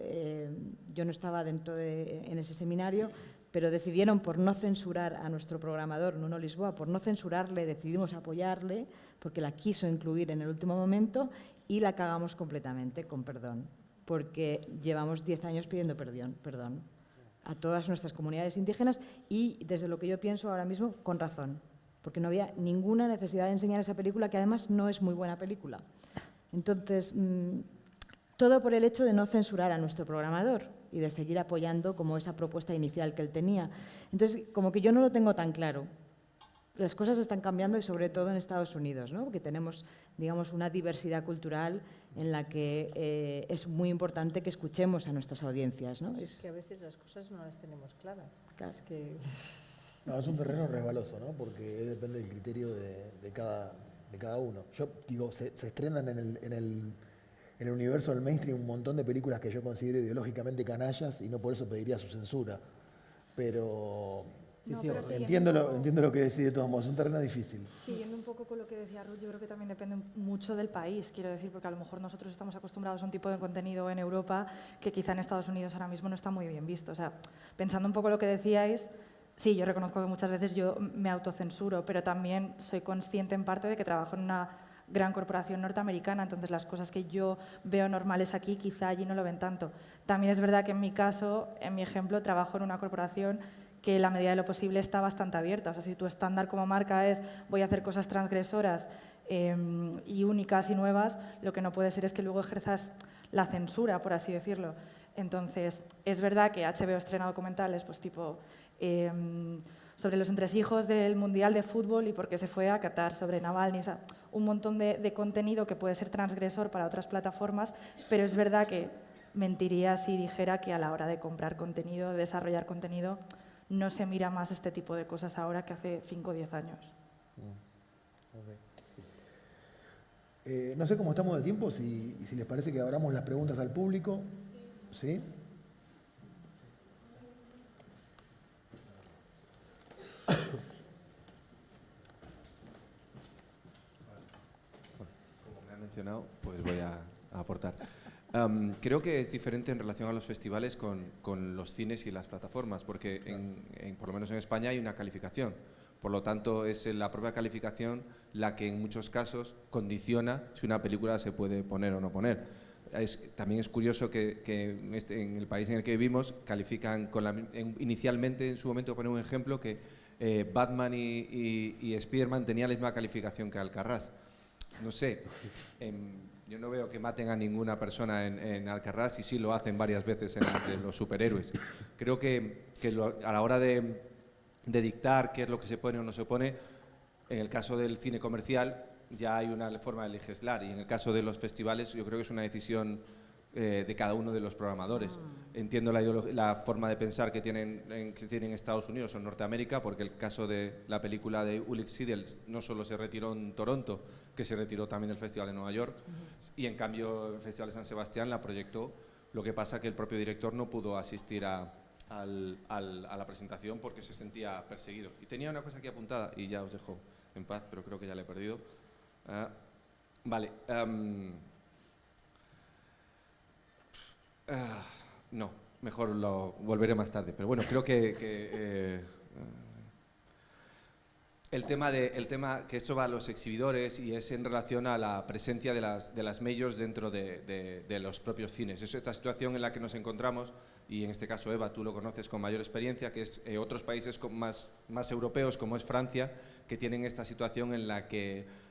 yo no estaba en ese seminario, pero decidieron por no censurar a nuestro programador, Nuno Lisboa, por no censurarle, decidimos apoyarle, porque la quiso incluir en el último momento y la cagamos completamente, con perdón, porque llevamos 10 años pidiendo perdón a todas nuestras comunidades indígenas y, desde lo que yo pienso ahora mismo, con razón, porque no había ninguna necesidad de enseñar esa película, que además no es muy buena película. Entonces, todo por el hecho de no censurar a nuestro programador y de seguir apoyando como esa propuesta inicial que él tenía. Entonces, como que yo no lo tengo tan claro. Las cosas están cambiando y sobre todo en Estados Unidos, ¿no? Porque tenemos, digamos, una diversidad cultural en la que es muy importante que escuchemos a nuestras audiencias, ¿no? Es que a veces las cosas no las tenemos claras. Claro. Es que... No, es un terreno resbaloso, ¿no? Porque depende del criterio de cada uno. Yo digo, se estrenan en el universo del mainstream un montón de películas que yo considero ideológicamente canallas y no por eso pediría su censura. Pero... No, sí, pero entiendo lo que decís de todos modos, es un terreno difícil. Siguiendo un poco con lo que decía Ruth, yo creo que también depende mucho del país, quiero decir, porque a lo mejor nosotros estamos acostumbrados a un tipo de contenido en Europa que quizá en Estados Unidos ahora mismo no está muy bien visto. O sea, pensando un poco lo que decíais, sí, yo reconozco que muchas veces yo me autocensuro, pero también soy consciente en parte de que trabajo en una gran corporación norteamericana, entonces las cosas que yo veo normales aquí, quizá allí no lo ven tanto. También es verdad que en mi caso, en mi ejemplo, trabajo en una corporación que en la medida de lo posible está bastante abierta. O sea, si tu estándar como marca es voy a hacer cosas transgresoras y únicas y nuevas, lo que no puede ser es que luego ejerzas la censura, por así decirlo. Entonces, es verdad que HBO estrena documentales, pues tipo sobre los entresijos del Mundial de Fútbol y por qué se fue a Qatar, sobre Navalny, o sea, un montón de contenido que puede ser transgresor para otras plataformas, pero es verdad que mentiría si dijera que a la hora de comprar contenido, de desarrollar contenido, no se mira más este tipo de cosas ahora que hace 5 o 10 años. Okay. No sé cómo estamos de tiempo, si les parece que abramos las preguntas al público. ¿Sí? Como me ha mencionado, pues voy a aportar. Creo que es diferente en relación a los festivales con los cines y las plataformas, porque por lo menos en España hay una calificación. Por lo tanto, es la propia calificación la que en muchos casos condiciona si una película se puede poner o no poner. También es curioso que en el país en el que vivimos califican inicialmente, en su momento, poner un ejemplo, que Batman y Spiderman tenían la misma calificación que Alcarrás. No sé, yo no veo que maten a ninguna persona en Alcarrás y sí lo hacen varias veces en los superhéroes. Creo que a la hora de dictar qué es lo que se pone o no se pone, en el caso del cine comercial ya hay una forma de legislar y en el caso de los festivales yo creo que es una decisión de cada uno de los programadores. Entiendo la forma de pensar que tienen Estados Unidos o en Norteamérica, porque el caso de la película de Ulrich Siedels no solo se retiró en Toronto, que se retiró también del Festival de Nueva York, y en cambio el Festival de San Sebastián la proyectó. Lo que pasa que el propio director no pudo asistir a la presentación porque se sentía perseguido. Y tenía una cosa aquí apuntada y ya os dejo en paz, pero creo que ya la he perdido. Vale. No, mejor lo volveré más tarde. Pero bueno, creo que el tema que esto va a los exhibidores y es en relación a la presencia de las majors dentro de los propios cines. Es esta situación en la que nos encontramos, y en este caso, Eva, tú lo conoces con mayor experiencia, que es otros países más europeos, como es Francia, que tienen esta situación en la que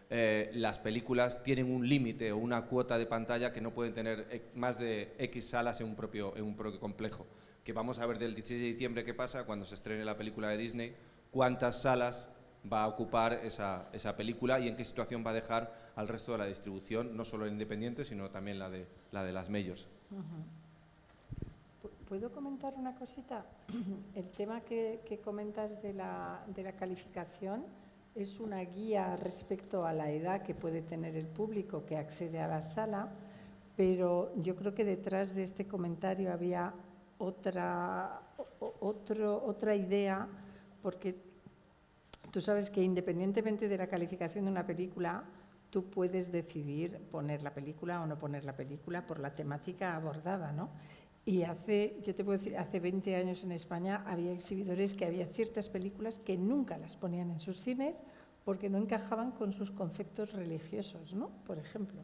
las películas tienen un límite o una cuota de pantalla que no pueden tener más de X salas en un propio complejo. Que vamos a ver del 16 de diciembre qué pasa cuando se estrene la película de Disney, cuántas salas va a ocupar esa película y en qué situación va a dejar al resto de la distribución, no solo el independiente, sino también la de las majors. ¿Puedo comentar una cosita? El tema que comentas de la calificación es una guía respecto a la edad que puede tener el público que accede a la sala, pero yo creo que detrás de este comentario había otra idea, porque tú sabes que independientemente de la calificación de una película, tú puedes decidir poner la película o no poner la película por la temática abordada, ¿no? Y yo te puedo decir, hace 20 años en España había exhibidores que había ciertas películas que nunca las ponían en sus cines porque no encajaban con sus conceptos religiosos, ¿no? Por ejemplo.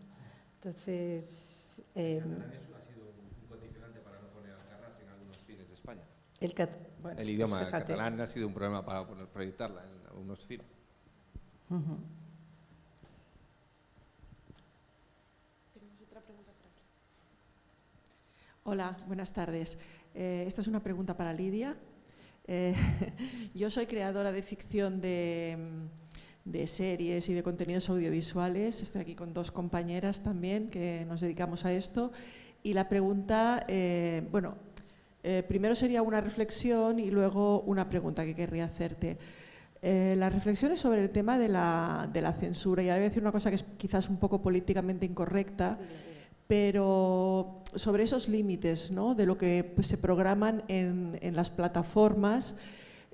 Entonces... Catalán ha sido un condicionante para no poner Alcarràs en algunos cines de España. Bueno, el idioma pues fíjate. catalán ha sido un problema para proyectarla en algunos cines. Hola, buenas tardes. Esta es una pregunta para Lidia. Yo soy creadora de ficción de series y de contenidos audiovisuales. Estoy aquí con 2 compañeras también que nos dedicamos a esto. Y la pregunta, primero sería una reflexión y luego una pregunta que querría hacerte. La reflexión es sobre el tema de la censura. Y ahora voy a decir una cosa que es quizás un poco políticamente incorrecta, pero sobre esos límites, ¿no?, de lo que se programan en las plataformas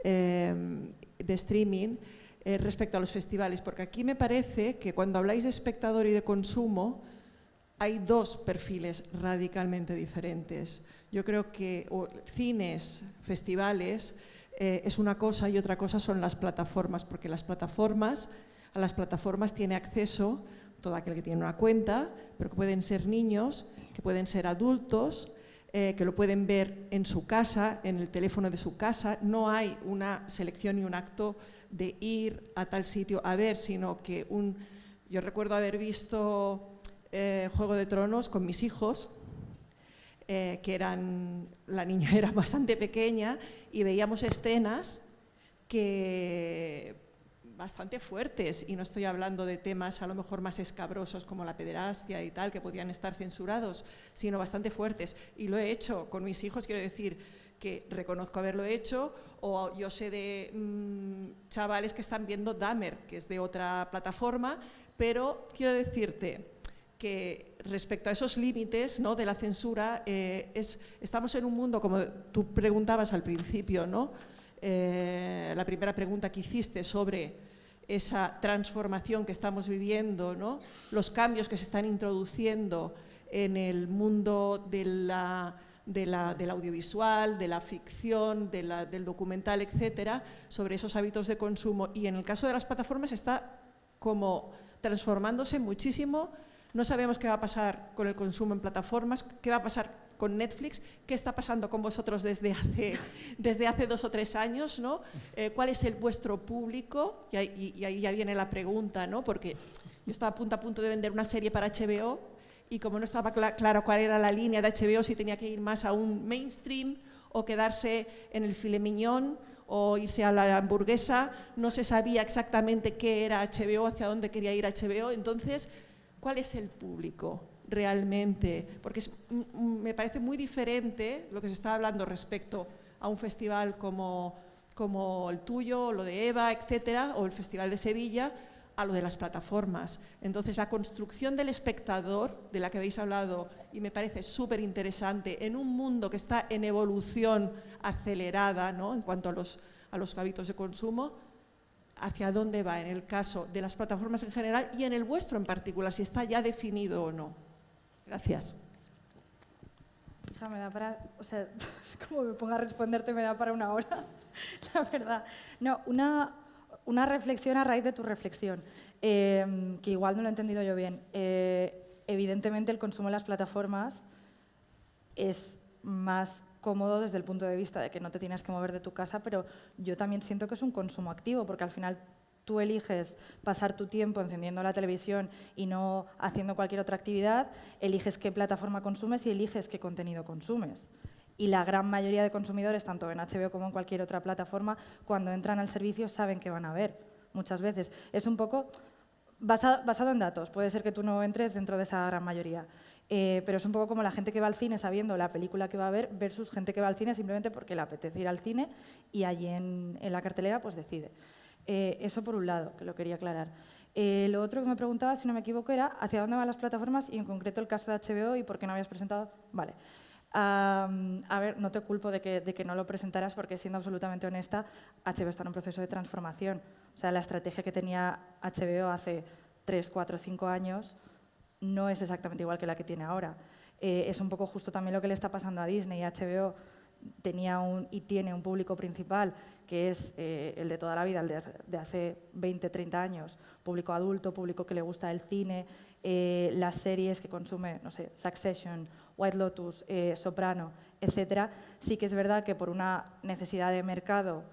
de streaming respecto a los festivales. Porque aquí me parece que cuando habláis de espectador y de consumo hay 2 perfiles radicalmente diferentes. Yo creo que cines, festivales, es una cosa y otra cosa son las plataformas, porque a las plataformas tiene acceso todo aquel que tiene una cuenta, pero que pueden ser niños, que pueden ser adultos, que lo pueden ver en su casa, en el teléfono de su casa. No hay una selección y un acto de ir a tal sitio a ver, sino que yo recuerdo haber visto Juego de Tronos con mis hijos, la niña era bastante pequeña y veíamos escenas bastante fuertes, y no estoy hablando de temas a lo mejor más escabrosos como la pederastia y tal, que podían estar censurados, sino bastante fuertes. Y lo he hecho con mis hijos, quiero decir que reconozco haberlo hecho, o yo sé de chavales que están viendo Dahmer, que es de otra plataforma, pero quiero decirte que respecto a esos límites, ¿no?, de la censura, estamos en un mundo, como tú preguntabas al principio, ¿no?, la primera pregunta que hiciste sobre esa transformación que estamos viviendo, ¿no?, los cambios que se están introduciendo en el mundo del audiovisual, de la ficción, del documental, etcétera, sobre esos hábitos de consumo. Y en el caso de las plataformas está como transformándose muchísimo. No sabemos qué va a pasar con el consumo en plataformas, qué va a pasar con Netflix, qué está pasando con vosotros desde hace 2 o 3 años, ¿no? ¿Cuál es vuestro público? Y ahí ya viene la pregunta, ¿no? Porque yo estaba a punto de vender una serie para HBO y como no estaba claro cuál era la línea de HBO, si tenía que ir más a un mainstream o quedarse en el filet mignon o irse a la hamburguesa, no se sabía exactamente qué era HBO, hacia dónde quería ir HBO. Entonces, ¿cuál es el público realmente? Porque me parece muy diferente lo que se está hablando respecto a un festival como el tuyo, lo de EVA, etcétera, o el Festival de Sevilla, a lo de las plataformas. Entonces, la construcción del espectador, de la que habéis hablado, y me parece súper interesante, en un mundo que está en evolución acelerada, ¿no?, en cuanto a los hábitos de consumo, ¿hacia dónde va en el caso de las plataformas en general y en el vuestro en particular, si está ya definido o no? Gracias. Me da para, como me ponga a responderte me da para 1 hora, la verdad. No, una reflexión a raíz de tu reflexión, que igual no lo he entendido yo bien. Evidentemente el consumo en las plataformas es más cómodo desde el punto de vista de que no te tienes que mover de tu casa, pero yo también siento que es un consumo activo, porque al final tú eliges pasar tu tiempo encendiendo la televisión y no haciendo cualquier otra actividad, eliges qué plataforma consumes y eliges qué contenido consumes. Y la gran mayoría de consumidores, tanto en HBO como en cualquier otra plataforma, cuando entran al servicio saben que van a ver muchas veces. Es un poco basado en datos. Puede ser que tú no entres dentro de esa gran mayoría. Pero es un poco como la gente que va al cine sabiendo la película que va a ver versus gente que va al cine simplemente porque le apetece ir al cine y allí en la cartelera pues decide. Eso por un lado, que lo quería aclarar. Lo otro que me preguntaba, si no me equivoco, era hacia dónde van las plataformas y en concreto el caso de HBO y por qué no habías presentado. Vale. A ver, no te culpo de que no lo presentaras porque, siendo absolutamente honesta, HBO está en un proceso de transformación. O sea, la estrategia que tenía HBO hace 3, 4, 5 años no es exactamente igual que la que tiene ahora. Es un poco justo también lo que le está pasando a Disney. HBO tenía y tiene un público principal que es el de toda la vida, el de hace 20, 30 años, público adulto, público que le gusta el cine, las series que consume, no sé, Succession, White Lotus, Soprano, etcétera. Sí que es verdad que por una necesidad de mercado,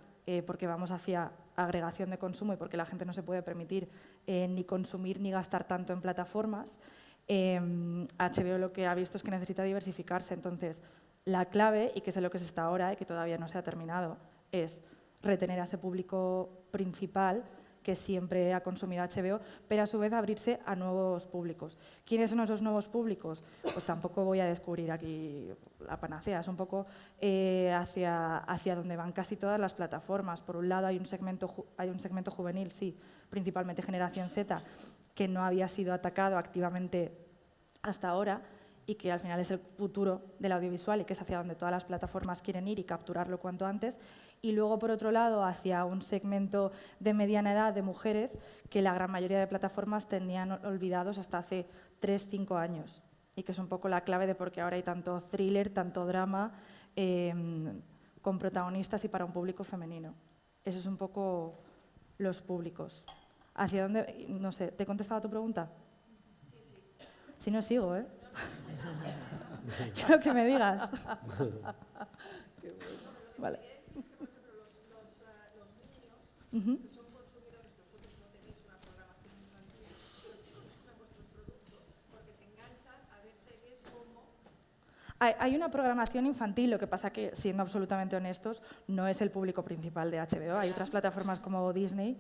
porque vamos hacia agregación de consumo y porque la gente no se puede permitir ni consumir ni gastar tanto en plataformas, HBO lo que ha visto es que necesita diversificarse. Entonces, la clave, y que es en lo que se está ahora y que todavía no se ha terminado, es retener a ese público principal que siempre ha consumido HBO, pero a su vez abrirse a nuevos públicos. ¿Quiénes son esos nuevos públicos? Pues tampoco voy a descubrir aquí la panacea, es un poco hacia donde van casi todas las plataformas. Por un lado hay un segmento juvenil, sí, principalmente generación Z, que no había sido atacado activamente hasta ahora y que al final es el futuro del audiovisual y que es hacia donde todas las plataformas quieren ir y capturarlo cuanto antes. Y luego, por otro lado, hacia un segmento de mediana edad de mujeres que la gran mayoría de plataformas tenían olvidados hasta hace 3, 5 años. Y que es un poco la clave de por qué ahora hay tanto thriller, tanto drama, con protagonistas y para un público femenino. Esos son un poco los públicos. ¿Hacia dónde? No sé, ¿te he contestado a tu pregunta? Sí. Si no, sigo, ¿eh? Yo lo que me digas. Vale. Los niños que son consumidores, vosotros no tenéis una programación infantil, pero sí consumen vuestros productos porque se enganchan a ver series como... Hay una programación infantil, lo que pasa que, siendo absolutamente honestos, no es el público principal de HBO. Hay otras plataformas como Disney,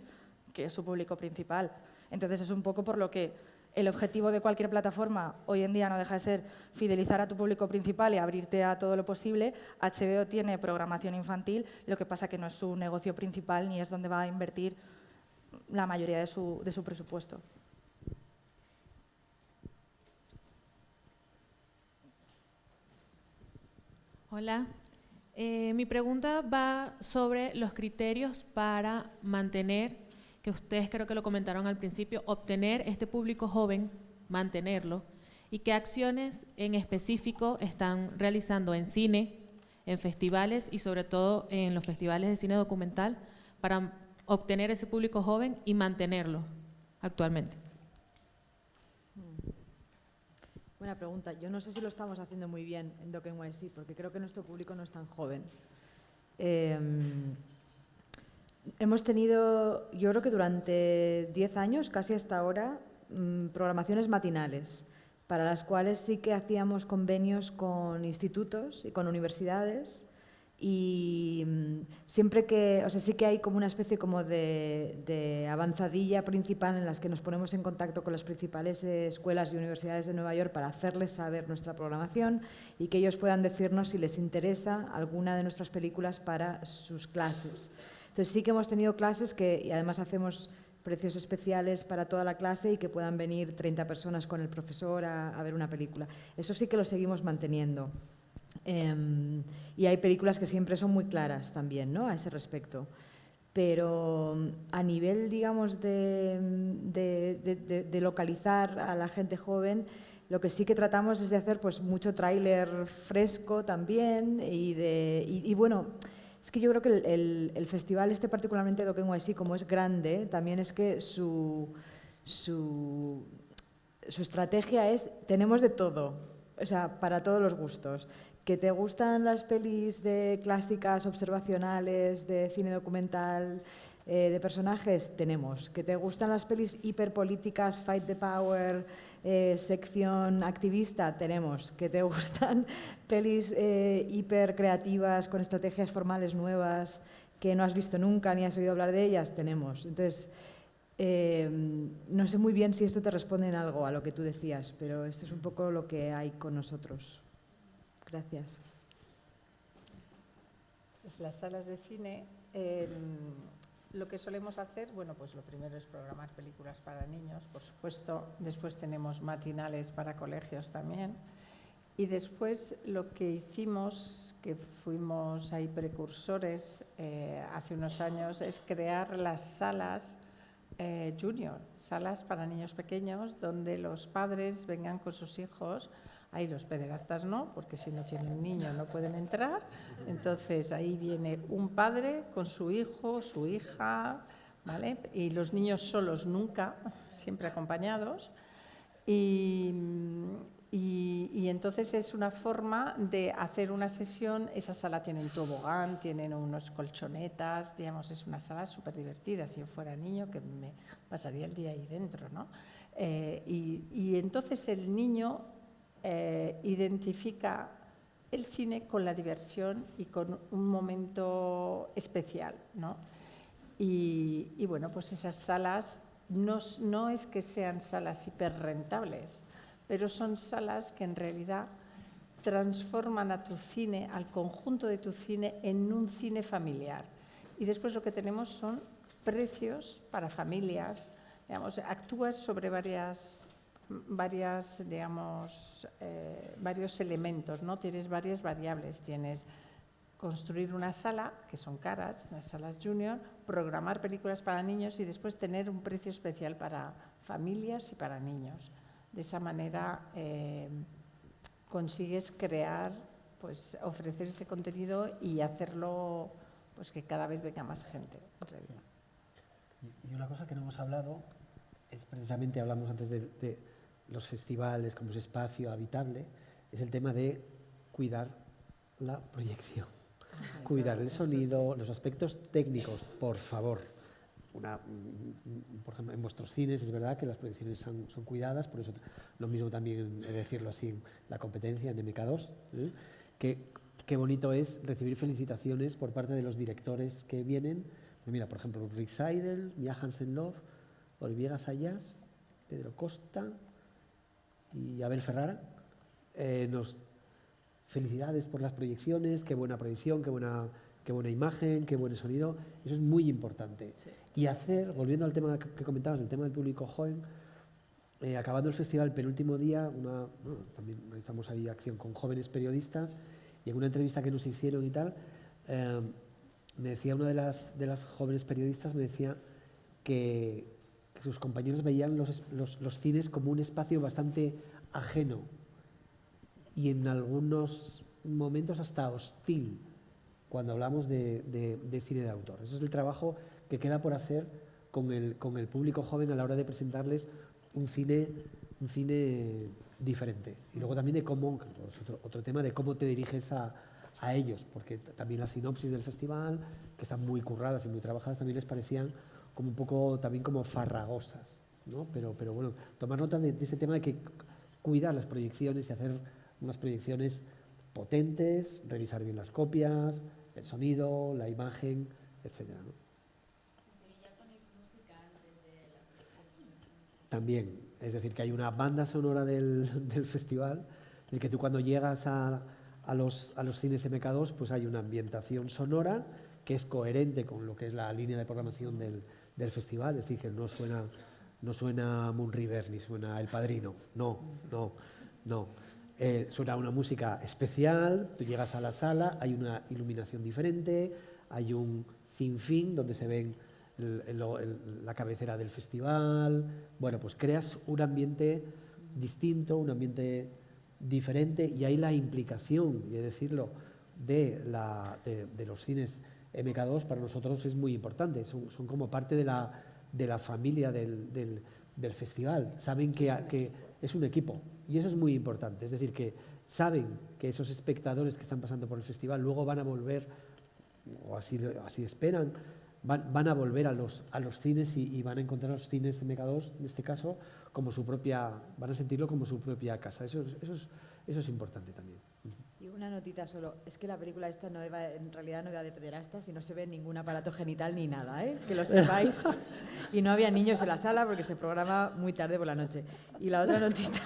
que es su público principal. Entonces es un poco por lo que el objetivo de cualquier plataforma hoy en día no deja de ser fidelizar a tu público principal y abrirte a todo lo posible. HBO tiene programación infantil, lo que pasa que no es su negocio principal ni es donde va a invertir la mayoría de su presupuesto. Hola. Mi pregunta va sobre los criterios para mantener, que ustedes creo que lo comentaron al principio, obtener este público joven, mantenerlo, y qué acciones en específico están realizando en cine, en festivales y sobre todo en los festivales de cine documental para obtener ese público joven y mantenerlo actualmente. Buena pregunta. Yo no sé si lo estamos haciendo muy bien en Doc NYC, porque creo que nuestro público no es tan joven. Hemos tenido, yo creo que durante 10 años, casi hasta ahora, programaciones matinales, para las cuales sí que hacíamos convenios con institutos y con universidades, y siempre que, o sea, sí que hay como una especie como de avanzadilla principal en las que nos ponemos en contacto con las principales escuelas y universidades de Nueva York para hacerles saber nuestra programación y que ellos puedan decirnos si les interesa alguna de nuestras películas para sus clases. Entonces sí que hemos tenido clases y además hacemos precios especiales para toda la clase y que puedan venir 30 personas con el profesor a ver una película. Eso sí que lo seguimos manteniendo. Y hay películas que siempre son muy claras también, ¿no?, a ese respecto. Pero a nivel, digamos, de localizar a la gente joven, lo que sí que tratamos es de hacer pues mucho tráiler fresco también y bueno, es que yo creo que el festival particularmente Doc NYC, como es grande, también es que su estrategia es, tenemos de todo, o sea, para todos los gustos. ¿Que te gustan las pelis de clásicas observacionales, de cine documental, de personajes, tenemos. ¿Que te gustan las pelis hiperpolíticas, fight the power, sección activista? Tenemos. ¿Que te gustan pelis hipercreativas con estrategias formales nuevas que no has visto nunca ni has oído hablar de ellas? Tenemos. Entonces, no sé muy bien si esto te responde en algo a lo que tú decías, pero esto es un poco lo que hay con nosotros. Gracias. Pues las salas de cine, lo que solemos hacer, bueno, pues lo primero es programar películas para niños, por supuesto. Después tenemos matinales para colegios también. Y después lo que hicimos, que fuimos ahí precursores hace unos años, es crear las salas junior, salas para niños pequeños, donde los padres vengan con sus hijos. Ahí los pederastas no, porque si no tienen niño no pueden entrar. Entonces ahí viene un padre con su hijo, su hija, ¿vale? Y los niños solos nunca, siempre acompañados. Y entonces es una forma de hacer una sesión. Esa sala tiene un tobogán, tienen unos colchonetas, digamos, es una sala súper divertida. Si yo fuera niño, que me pasaría el día ahí dentro, ¿no? Y entonces el niño identifica el cine con la diversión y con un momento especial, ¿no? Y bueno, pues esas salas no es que sean salas hiperrentables, pero son salas que en realidad transforman a tu cine, al conjunto de tu cine, en un cine familiar. Y después lo que tenemos son precios para familias, digamos, actúas sobre varios elementos, ¿no? Tienes varias variables, tienes construir una sala, que son caras, las salas junior, programar películas para niños y después tener un precio especial para familias y para niños. De esa manera consigues crear, pues ofrecer ese contenido y hacerlo, pues que cada vez venga más gente, en realidad. Y una cosa que no hemos hablado es precisamente, hablamos antes de los festivales como ese espacio habitable, es el tema de cuidar la proyección, cuidar el sonido, los aspectos técnicos, por favor. Por ejemplo, en vuestros cines es verdad que las proyecciones son cuidadas, por eso lo mismo también, decirlo así, la competencia en MK2, qué bonito es recibir felicitaciones por parte de los directores que vienen. Pues mira, por ejemplo, Rick Seidel, Mia Hansen-Løve, Olivier Assayas, Pedro Costa y Abel Ferrara. Felicidades por las proyecciones, qué buena proyección, qué buena imagen, qué buen sonido. Eso es muy importante. Sí. Y volviendo al tema que comentabas, el tema del público joven, acabando el festival, penúltimo día, también realizamos ahí acción con jóvenes periodistas, y en una entrevista que nos hicieron y tal, me decía una de las jóvenes periodistas, me decía que sus compañeros veían los cines como un espacio bastante ajeno y en algunos momentos hasta hostil cuando hablamos de cine de autor. Eso es el trabajo que queda por hacer con el público joven a la hora de presentarles un cine diferente. Y luego también de cómo, otro tema de cómo te diriges a ellos, porque también las sinopsis del festival, que están muy curradas y muy trabajadas, también les parecían como un poco también como farragosas, ¿no? Pero bueno, tomar nota de ese tema de que cuidar las proyecciones y hacer unas proyecciones potentes, revisar bien las copias, el sonido, la imagen, etcétera, ¿no? ¿En Sevilla ponéis música antes de las proyecciones? También, es decir, que hay una banda sonora del festival, en el que tú cuando llegas a los cines MK2, pues hay una ambientación sonora que es coherente con lo que es la línea de programación del festival, es decir, que no suena Moon River ni suena El Padrino, no. Suena una música especial, tú llegas a la sala, hay una iluminación diferente, hay un sinfín donde se ven la cabecera del festival. Bueno, pues creas un ambiente distinto, un ambiente diferente, y ahí la implicación, y de decirlo, de los cines MK2 para nosotros es muy importante, son como parte de la familia del festival. Saben que es un equipo y eso es muy importante, es decir, que saben que esos espectadores que están pasando por el festival luego van a volver, o así esperan, van a volver a los cines y van a encontrar a los cines MK2, en este caso, como su propia, van a sentirlo como su propia casa. Eso es importante también. Y una notita solo, es que la película esta en realidad no iba de pederastas y no se ve ningún aparato genital ni nada, que lo sepáis. Y no había niños en la sala porque se programa muy tarde por la noche. Y la otra notita,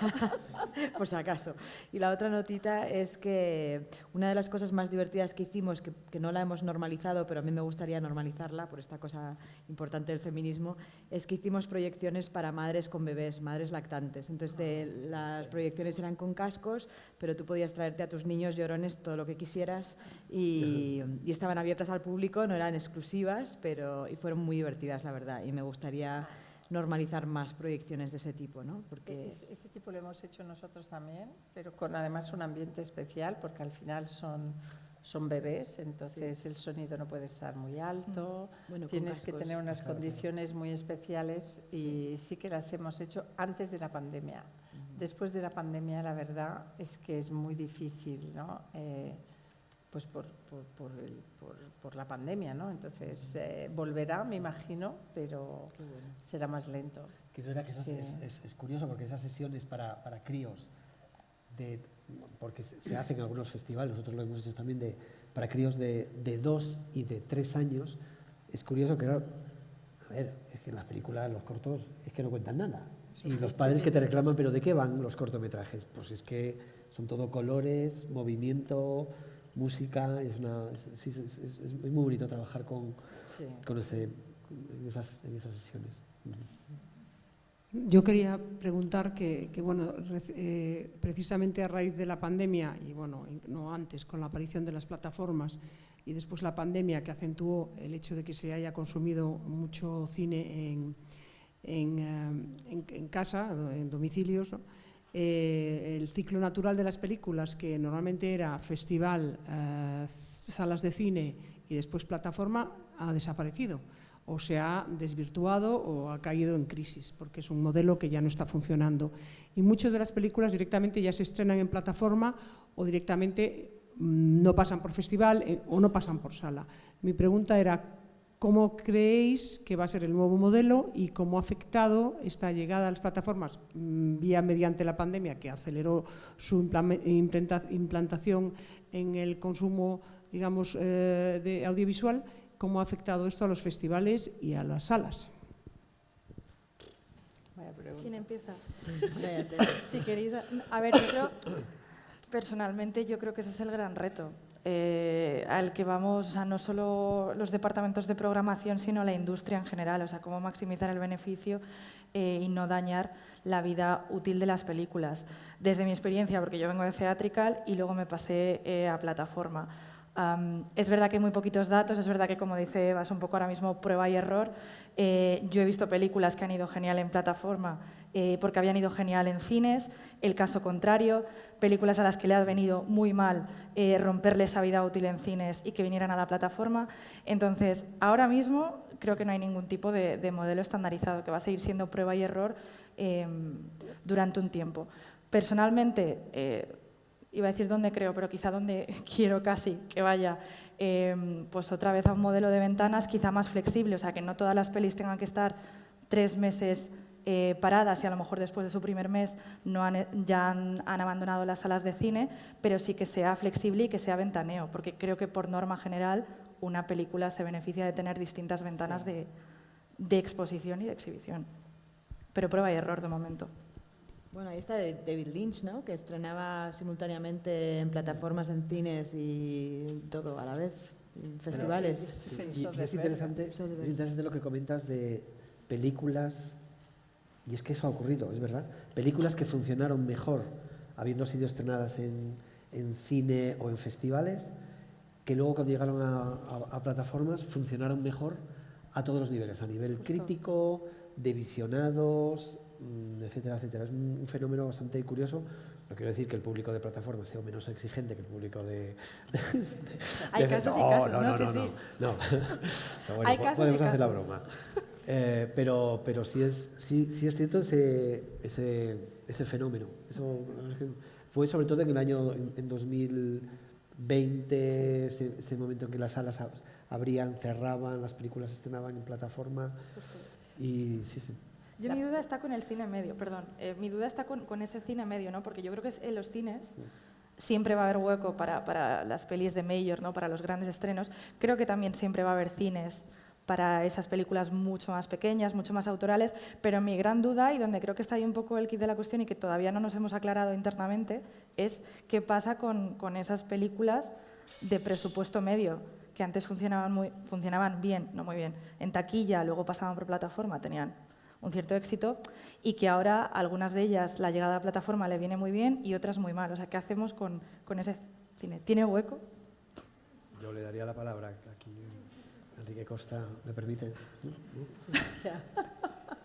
por si acaso, y la otra notita es que una de las cosas más divertidas que hicimos, que no la hemos normalizado, pero a mí me gustaría normalizarla por esta cosa importante del feminismo, es que hicimos proyecciones para madres con bebés, madres lactantes. Entonces las proyecciones eran con cascos, pero tú podías traerte a tus niños llorones todo lo que quisieras y estaban abiertas al público, no eran exclusivas, y fueron muy divertidas, la verdad, y me gustaría normalizar más proyecciones de ese tipo, ¿no? Porque ese tipo lo hemos hecho nosotros también, pero con además un ambiente especial, porque al final son bebés, entonces el sonido no puede estar muy alto, tienes que tener unas condiciones muy especiales y sí que las hemos hecho antes de la pandemia. Después de la pandemia, la verdad es que es muy difícil, ¿no? Pues por la pandemia, ¿no? Entonces volverá, me imagino, pero será más lento. Que es verdad que es curioso porque esas sesiones para críos, porque se hacen en algunos festivales, nosotros lo hemos hecho también para críos de 2 y de 3 años, es curioso que, a ver, es que en las películas, los cortos, es que no cuentan nada. Y los padres que te reclaman, ¿pero de qué van los cortometrajes? Pues es que son todo colores, movimiento, música, es muy bonito trabajar en esas sesiones. Yo quería preguntar que bueno, precisamente a raíz de la pandemia, y bueno, no antes, con la aparición de las plataformas y después la pandemia que acentuó el hecho de que se haya consumido mucho cine en casa, en domicilios, ¿no? El ciclo natural de las películas, que normalmente era festival, salas de cine y después plataforma, ha desaparecido o se ha desvirtuado o ha caído en crisis, porque es un modelo que ya no está funcionando. Y muchas de las películas directamente ya se estrenan en plataforma o directamente no pasan por festival o no pasan por sala. Mi pregunta era, ¿cómo creéis que va a ser el nuevo modelo y cómo ha afectado esta llegada a las plataformas mediante la pandemia, que aceleró su implantación en el consumo, digamos, de audiovisual? ¿Cómo ha afectado esto a los festivales y a las salas? ¿Quién empieza? Si queréis. A ver, personalmente yo creo que ese es el gran reto al que vamos, o sea, no solo los departamentos de programación, sino la industria en general, o sea, cómo maximizar el beneficio y no dañar la vida útil de las películas. Desde mi experiencia, porque yo vengo de Theatrical y luego me pasé a plataforma. Es verdad que hay muy poquitos datos, es verdad que, como dice Eva, es un poco ahora mismo prueba y error. Yo he visto películas que han ido genial en plataforma porque habían ido genial en cines, el caso contrario, películas a las que le ha venido muy mal romperle esa vida útil en cines y que vinieran a la plataforma. Entonces, ahora mismo creo que no hay ningún tipo de modelo estandarizado, que va a seguir siendo prueba y error durante un tiempo. Personalmente, iba a decir dónde creo, pero quizá donde quiero casi que vaya, pues otra vez a un modelo de ventanas quizá más flexible, o sea, que no todas las pelis tengan que estar 3 meses paradas y a lo mejor después de su primer mes ya han abandonado las salas de cine, pero sí que sea flexible y que sea ventaneo, porque creo que por norma general una película se beneficia de tener distintas ventanas de exposición y de exhibición. Pero prueba y error de momento. Bueno, ahí está David Lynch, ¿no? Que estrenaba simultáneamente en plataformas, en cines y todo a la vez, en festivales. Y es interesante lo que comentas de películas, y es que eso ha ocurrido, es verdad, películas que funcionaron mejor habiendo sido estrenadas en cine o en festivales, que luego cuando llegaron a plataformas funcionaron mejor a todos los niveles, a nivel crítico, de visionados, etcétera, etcétera. Es un fenómeno bastante curioso. No quiero decir que el público de plataforma sea menos exigente que el público de hay casos y casos, ¿no? Sí. No. Bueno, hay casos podemos y hacer casos. la broma. Pero sí es cierto ese fenómeno. Eso fue sobre todo en el año en 2020, ese momento en que las salas abrían, cerraban, las películas se estrenaban en plataforma y sí. Yo mi duda está con el cine medio, perdón. Mi duda está con ese cine medio, ¿no? Porque yo creo que en los cines siempre va a haber hueco para las pelis de major, ¿no? Para los grandes estrenos. Creo que también siempre va a haber cines para esas películas mucho más pequeñas, mucho más autorales, pero mi gran duda, y donde creo que está ahí un poco el kit de la cuestión y que todavía no nos hemos aclarado internamente, es qué pasa con esas películas de presupuesto medio, que antes funcionaban bien, no muy bien, en taquilla, luego pasaban por plataforma, tenían un cierto éxito, y que ahora algunas de ellas la llegada a plataforma le viene muy bien y otras muy mal. O sea, ¿qué hacemos con ese cine? ¿Tiene hueco? Yo le daría la palabra aquí. Enrique Costa, ¿me permites?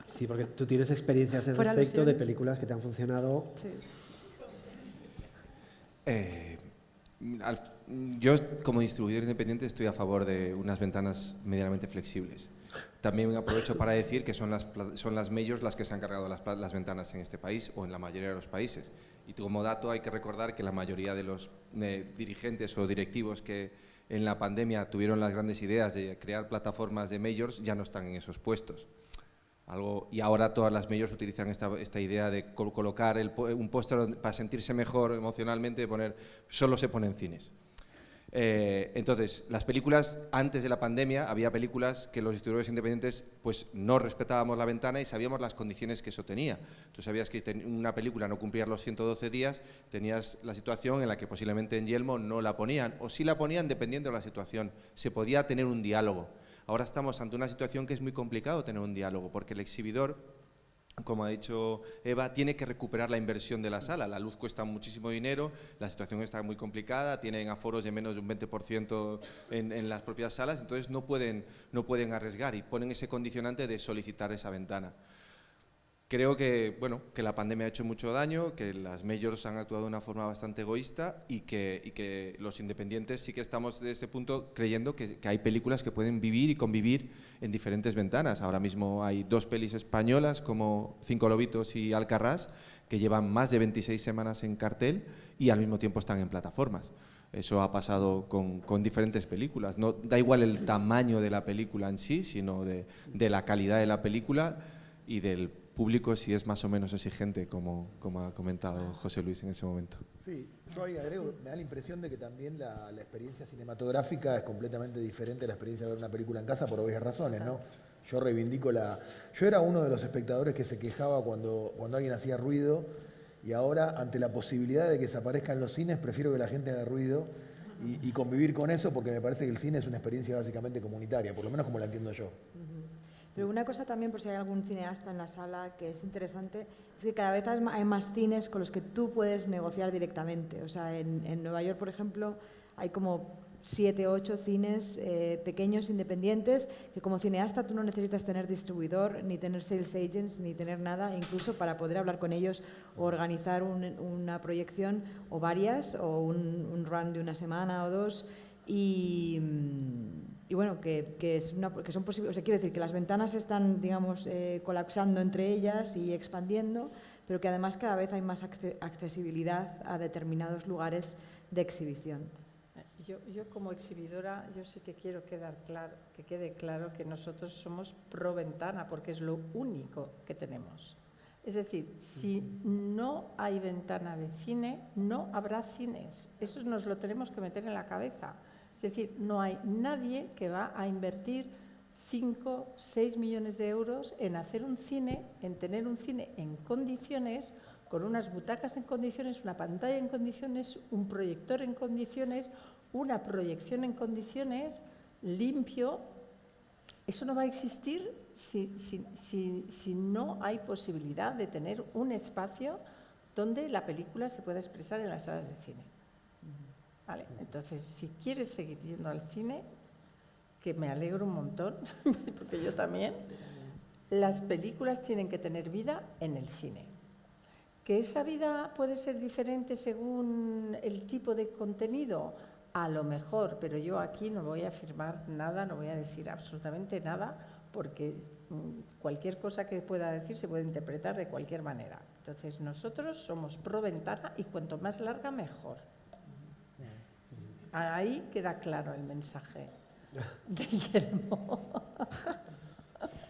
Sí, porque tú tienes experiencias al respecto de películas que te han funcionado. Sí. Yo, como distribuidor independiente, estoy a favor de unas ventanas medianamente flexibles. También aprovecho para decir que son las majors las que se han cargado las ventanas en este país o en la mayoría de los países. Y como dato hay que recordar que la mayoría de los dirigentes o directivos que en la pandemia tuvieron las grandes ideas de crear plataformas de majors ya no están en esos puestos. Y ahora todas las majors utilizan esta idea de colocar un póster para sentirse mejor emocionalmente, de poner, solo se pone en cines. Entonces, las películas, antes de la pandemia, había películas que los distribuidores independientes pues no respetábamos la ventana y sabíamos las condiciones que eso tenía. Tú sabías que una película no cumplía los 112 días, tenías la situación en la que posiblemente en Yelmo no la ponían, o sí la ponían dependiendo de la situación. Se podía tener un diálogo. Ahora estamos ante una situación que es muy complicado tener un diálogo, porque el exhibidor, como ha dicho Eva, tiene que recuperar la inversión de la sala. La luz cuesta muchísimo dinero, la situación está muy complicada, tienen aforos de menos de un 20% en las propias salas, entonces no pueden arriesgar y ponen ese condicionante de solicitar esa ventana. Creo que la pandemia ha hecho mucho daño, que las majors han actuado de una forma bastante egoísta y que los independientes sí que estamos desde ese punto creyendo que hay películas que pueden vivir y convivir en diferentes ventanas. Ahora mismo hay 2 pelis españolas como Cinco Lobitos y Alcarrás que llevan más de 26 semanas en cartel y al mismo tiempo están en plataformas. Eso ha pasado con diferentes películas. No da igual el tamaño de la película en sí, sino de la calidad de la película y del público, si es más o menos exigente, como ha comentado José Luis en ese momento. Sí, yo ahí agrego, me da la impresión de que también la experiencia cinematográfica es completamente diferente a la experiencia de ver una película en casa por obvias razones, ¿no? Yo reivindico Yo era uno de los espectadores que se quejaba cuando alguien hacía ruido y ahora, ante la posibilidad de que se aparezca en los cines, prefiero que la gente haga ruido y convivir con eso, porque me parece que el cine es una experiencia básicamente comunitaria, por lo menos como la entiendo yo. Pero una cosa también, por si hay algún cineasta en la sala, que es interesante, es que cada vez hay más cines con los que tú puedes negociar directamente. O sea, en Nueva York, por ejemplo, hay como 7 o 8 cines pequeños, independientes, que como cineasta tú no necesitas tener distribuidor, ni tener sales agents, ni tener nada, incluso para poder hablar con ellos o organizar una proyección o varias, o un run de una semana o 2, y bueno, que son posibles. O sea, quiero decir que las ventanas están, digamos, colapsando entre ellas y expandiendo, pero que además cada vez hay más accesibilidad a determinados lugares de exhibición. Yo como exhibidora, yo sí que quiero que quede claro que nosotros somos pro ventana, porque es lo único que tenemos. Es decir, si no hay ventana de cine, no habrá cines. Eso nos lo tenemos que meter en la cabeza. Es decir, no hay nadie que va a invertir 5, 6 millones de euros en hacer un cine, en tener un cine en condiciones, con unas butacas en condiciones, una pantalla en condiciones, un proyector en condiciones, una proyección en condiciones, limpio. Eso no va a existir si no hay posibilidad de tener un espacio donde la película se pueda expresar en las salas de cine. Vale, entonces, si quieres seguir yendo al cine, que me alegro un montón, porque yo también, las películas tienen que tener vida en el cine. ¿Que esa vida puede ser diferente según el tipo de contenido? A lo mejor, pero yo aquí no voy a afirmar nada, no voy a decir absolutamente nada, porque cualquier cosa que pueda decir se puede interpretar de cualquier manera. Entonces, nosotros somos pro ventana y cuanto más larga, mejor. Ahí queda claro el mensaje. de Guillermo.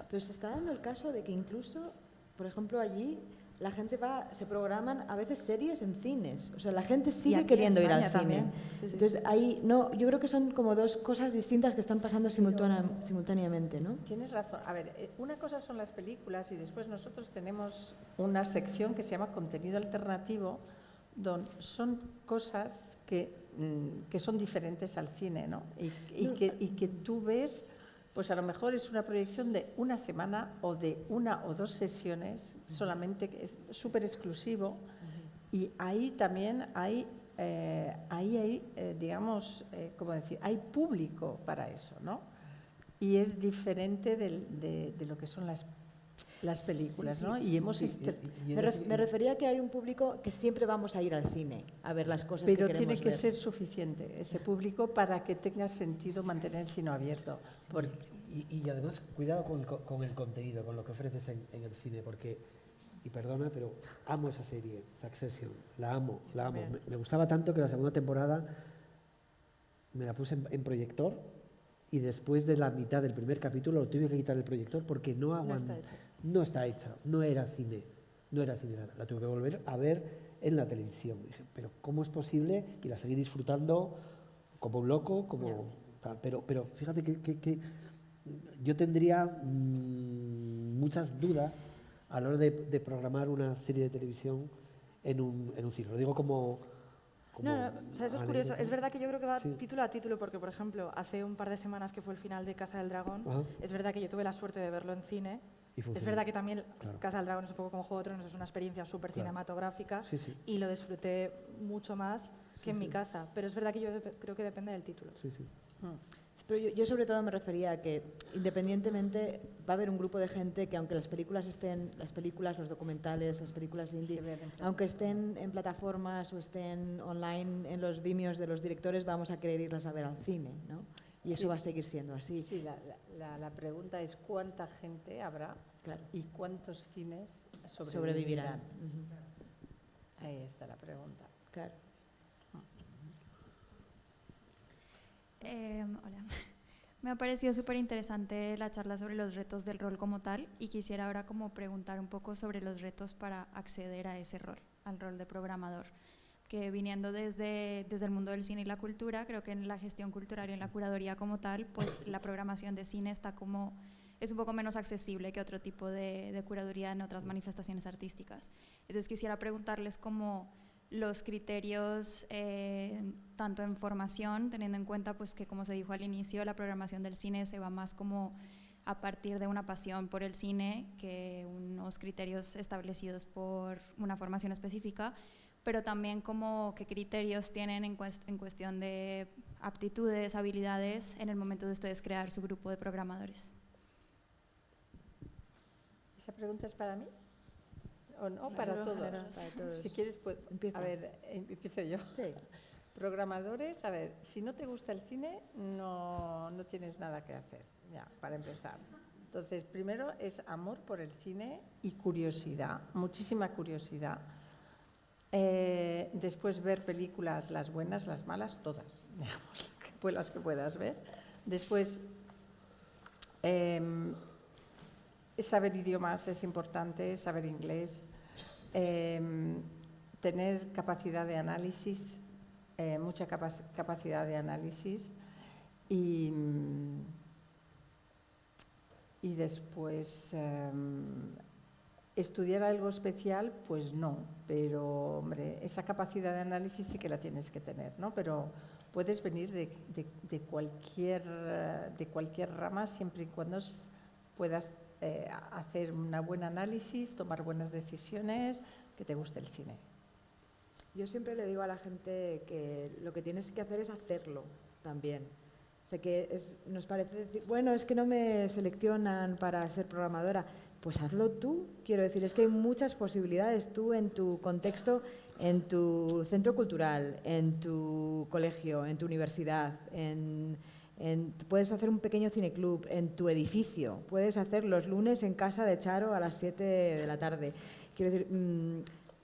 Pero se está dando el caso de que incluso, por ejemplo, allí la gente se programan a veces series en cines. O sea, la gente sigue queriendo ir al cine. Sí, sí. Entonces, ahí, no, yo creo que son como dos cosas distintas que están pasando simultáneamente, ¿no? Tienes razón. A ver, una cosa son las películas y después nosotros tenemos una sección que se llama contenido alternativo, donde son cosas que son diferentes al cine, ¿no? Y que tú ves, pues a lo mejor es una proyección de una semana o de 1 o 2 sesiones, solamente que es súper exclusivo. Y ahí también hay, digamos, ¿cómo decir? Hay público para eso, ¿no? Y es diferente de lo que son las películas, ¿no? Y hemos me refería a que hay un público que siempre vamos a ir al cine a ver las cosas que queremos ver. Pero tiene que ser suficiente ese público para que tenga sentido mantener el cine abierto. Y además, cuidado con el contenido, con lo que ofreces en el cine, porque, y perdona, pero amo esa serie, Succession, la amo. Me gustaba tanto que la segunda temporada me la puse en proyector y después de la mitad del primer capítulo lo tuve que quitar el proyector porque no aguantaba. No está hecha, no era cine nada. La tuve que volver a ver en la televisión. Dije, pero ¿cómo es posible? Y la seguí disfrutando como un loco, pero fíjate que yo tendría muchas dudas a la hora de programar una serie de televisión en un cine. Lo digo como No, o sea, eso es curioso. Es verdad que yo creo que va título a título, porque, por ejemplo, hace un par de semanas que fue el final de Casa del Dragón, es verdad que yo tuve la suerte de verlo en cine. Es verdad que también Casa del Dragón es un poco como Juego de Tronos, es una experiencia súper cinematográfica y lo disfruté mucho más que en mi casa. Pero es verdad que yo creo que depende del título. Pero yo sobre todo me refería a que independientemente va a haber un grupo de gente que aunque las películas, los documentales, las películas indie, aunque estén en plataformas o estén online en los Vimeos de los directores, vamos a querer irlas a ver al cine, ¿no? Y eso va a seguir siendo así. Sí, la pregunta es cuánta gente habrá y cuántos cines sobrevivirán. Ahí está la pregunta. Claro. Hola. Me ha parecido súper interesante la charla sobre los retos del rol como tal y quisiera ahora como preguntar un poco sobre los retos para acceder a ese rol, al rol de programador, que viniendo desde el mundo del cine y la cultura, creo que en la gestión cultural y en la curaduría como tal, pues la programación de cine es un poco menos accesible que otro tipo de curaduría en otras manifestaciones artísticas. Entonces quisiera preguntarles cómo los criterios, tanto en formación, teniendo en cuenta pues, que, como se dijo al inicio, la programación del cine se va más como a partir de una pasión por el cine que unos criterios establecidos por una formación específica, pero también como qué criterios tienen en cuestión de aptitudes, habilidades, en el momento de ustedes crear su grupo de programadores. ¿Esa pregunta es para mí? ¿O no? Para todos. Para todos. Si quieres, pues, a ver, empiezo yo. Sí. Programadores, a ver, si no te gusta el cine, no tienes nada que hacer, ya, para empezar. Entonces, primero es amor por el cine y curiosidad, muchísima curiosidad. Después ver películas, las buenas, las malas, todas, digamos, las que puedas ver. Después, saber idiomas es importante, saber inglés, tener capacidad de análisis, mucha capacidad de análisis y después estudiar algo especial, pues no, pero hombre, esa capacidad de análisis sí que la tienes que tener, ¿no? Pero puedes venir de cualquier rama siempre y cuando puedas hacer un buen análisis, tomar buenas decisiones, que te guste el cine. Yo siempre le digo a la gente que lo que tienes que hacer es hacerlo también. O sea, que nos parece decir, bueno, es que no me seleccionan para ser programadora. Pues hazlo tú, quiero decir, es que hay muchas posibilidades. Tú en tu contexto, en tu centro cultural, en tu colegio, en tu universidad, puedes hacer un pequeño cineclub en tu edificio, puedes hacer los lunes en casa de Charo a las 7 de la tarde. Quiero decir,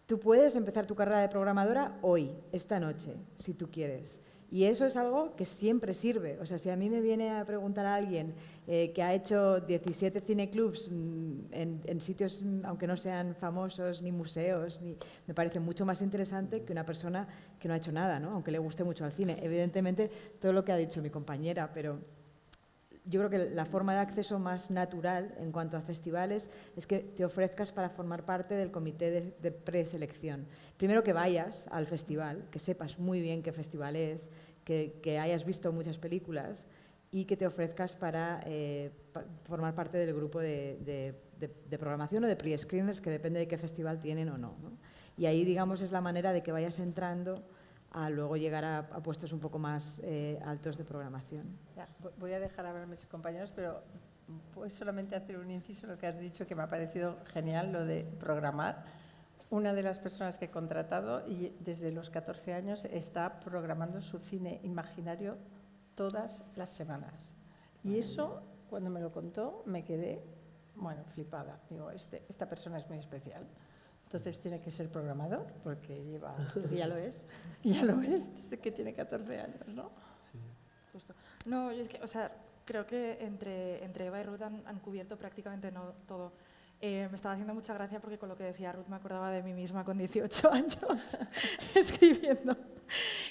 tú puedes empezar tu carrera de programadora hoy, esta noche, si tú quieres. Y eso es algo que siempre sirve. O sea, si a mí me viene a preguntar a alguien que ha hecho 17 cineclubs en sitios, aunque no sean famosos, ni museos, me parece mucho más interesante que una persona que no ha hecho nada, ¿no? Aunque le guste mucho al cine. Evidentemente, todo lo que ha dicho mi compañera, pero yo creo que la forma de acceso más natural en cuanto a festivales es que te ofrezcas para formar parte del comité de preselección. Primero que vayas al festival, que sepas muy bien qué festival es, que hayas visto muchas películas y que te ofrezcas para formar parte del grupo de programación o de pre-screeners, que depende de qué festival tienen o no, ¿no? Y ahí, digamos, es la manera de que vayas entrando a luego llegar a puestos un poco más altos de programación. Ya, voy a dejar hablar a mis compañeros, pero voy solamente a hacer un inciso en lo que has dicho, que me ha parecido genial, lo de programar. Una de las personas que he contratado y desde los 14 años está programando su cine imaginario todas las semanas. Y eso, cuando me lo contó, me quedé, bueno, flipada. Digo, esta persona es muy especial. Entonces tiene que ser programador, porque lleva... Porque ya lo es. Ya lo es, desde que tiene 14 años, ¿no? Sí. Justo. No, yo es que, o sea, creo que entre Eva y Ruth han cubierto prácticamente todo. Me estaba haciendo mucha gracia porque con lo que decía Ruth me acordaba de mí misma con 18 años escribiendo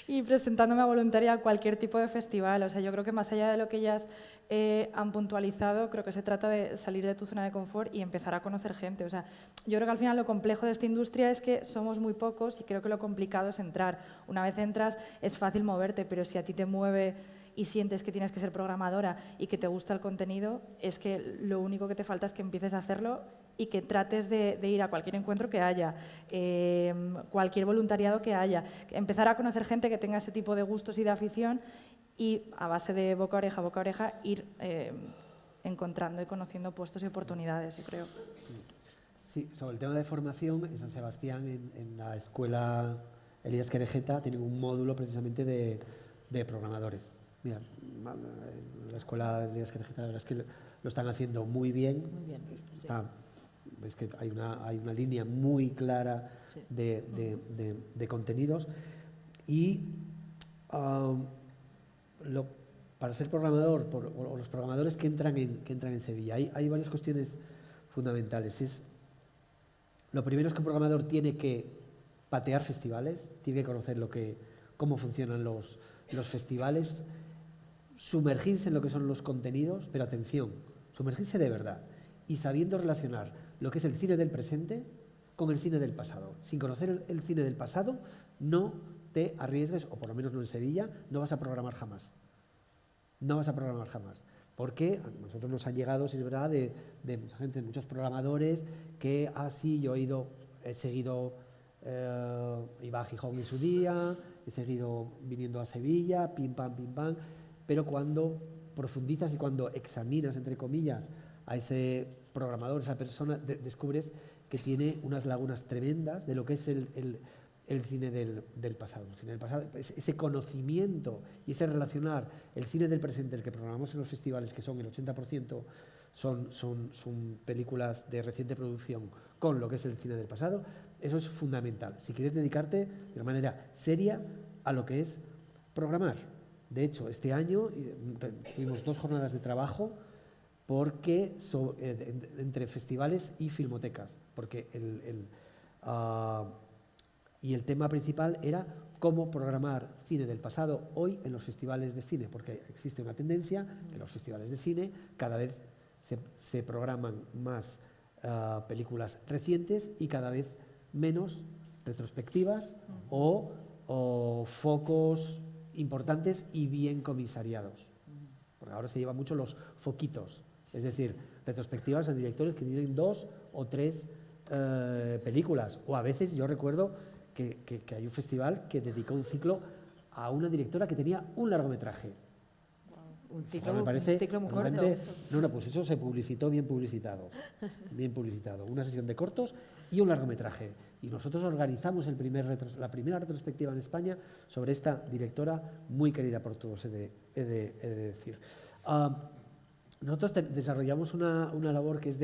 y presentándome a voluntaria a cualquier tipo de festival. O sea, yo creo que más allá de lo que ellas han puntualizado, creo que se trata de salir de tu zona de confort y empezar a conocer gente. O sea, yo creo que al final lo complejo de esta industria es que somos muy pocos y creo que lo complicado es entrar. Una vez entras es fácil moverte, pero si a ti te mueve y sientes que tienes que ser programadora y que te gusta el contenido, es que lo único que te falta es que empieces a hacerlo y que trates de ir a cualquier encuentro que haya, cualquier voluntariado que haya, empezar a conocer gente que tenga ese tipo de gustos y de afición y a base de boca a oreja, ir encontrando y conociendo puestos y oportunidades, yo creo. Sí, sobre el tema de formación, en San Sebastián, en la escuela Elías Querejeta, tienen un módulo precisamente de programadores. Mira, la escuela Elías Querejeta, la verdad es que lo están haciendo muy bien. Muy bien, sí. Es que hay una línea muy clara de contenidos y para ser programador, o los programadores que entran en Sevilla, hay varias cuestiones fundamentales. Lo primero es que un programador tiene que patear festivales, tiene que conocer cómo funcionan los festivales, sumergirse en lo que son los contenidos, pero atención, sumergirse de verdad y sabiendo relacionar lo que es el cine del presente con el cine del pasado. Sin conocer el cine del pasado, no te arriesgues, o por lo menos no en Sevilla, no vas a programar jamás. No vas a programar jamás. Porque a nosotros nos han llegado, si es verdad, de mucha gente, muchos programadores que, sí, yo he seguido, iba a Gijón en su día, he seguido viniendo a Sevilla, pim, pam, pero cuando profundizas y cuando examinas, entre comillas, a ese programador, esa persona, descubres que tiene unas lagunas tremendas de lo que es el cine del pasado. El cine del pasado, ese conocimiento y ese relacionar el cine del presente, el que programamos en los festivales, que son el 80%, son películas de reciente producción, con lo que es el cine del pasado, eso es fundamental. Si quieres dedicarte de una manera seria a lo que es programar. De hecho, este año tuvimos 2 jornadas de trabajo entre festivales y filmotecas, porque el tema principal era cómo programar cine del pasado hoy en los festivales de cine, porque existe una tendencia que los festivales de cine cada vez se programan más películas recientes y cada vez menos retrospectivas o focos importantes y bien comisariados. Porque ahora se llevan mucho los foquitos, es decir, retrospectivas a directores que tienen 2 o 3 películas. O a veces yo recuerdo que hay un festival que dedicó un ciclo a una directora que tenía un largometraje. Un ciclo muy corto. No, pues eso se publicitó bien publicitado. Una sesión de cortos y un largometraje. Y nosotros organizamos la primera retrospectiva en España sobre esta directora muy querida por todos, he de decir. Nosotros desarrollamos una labor que es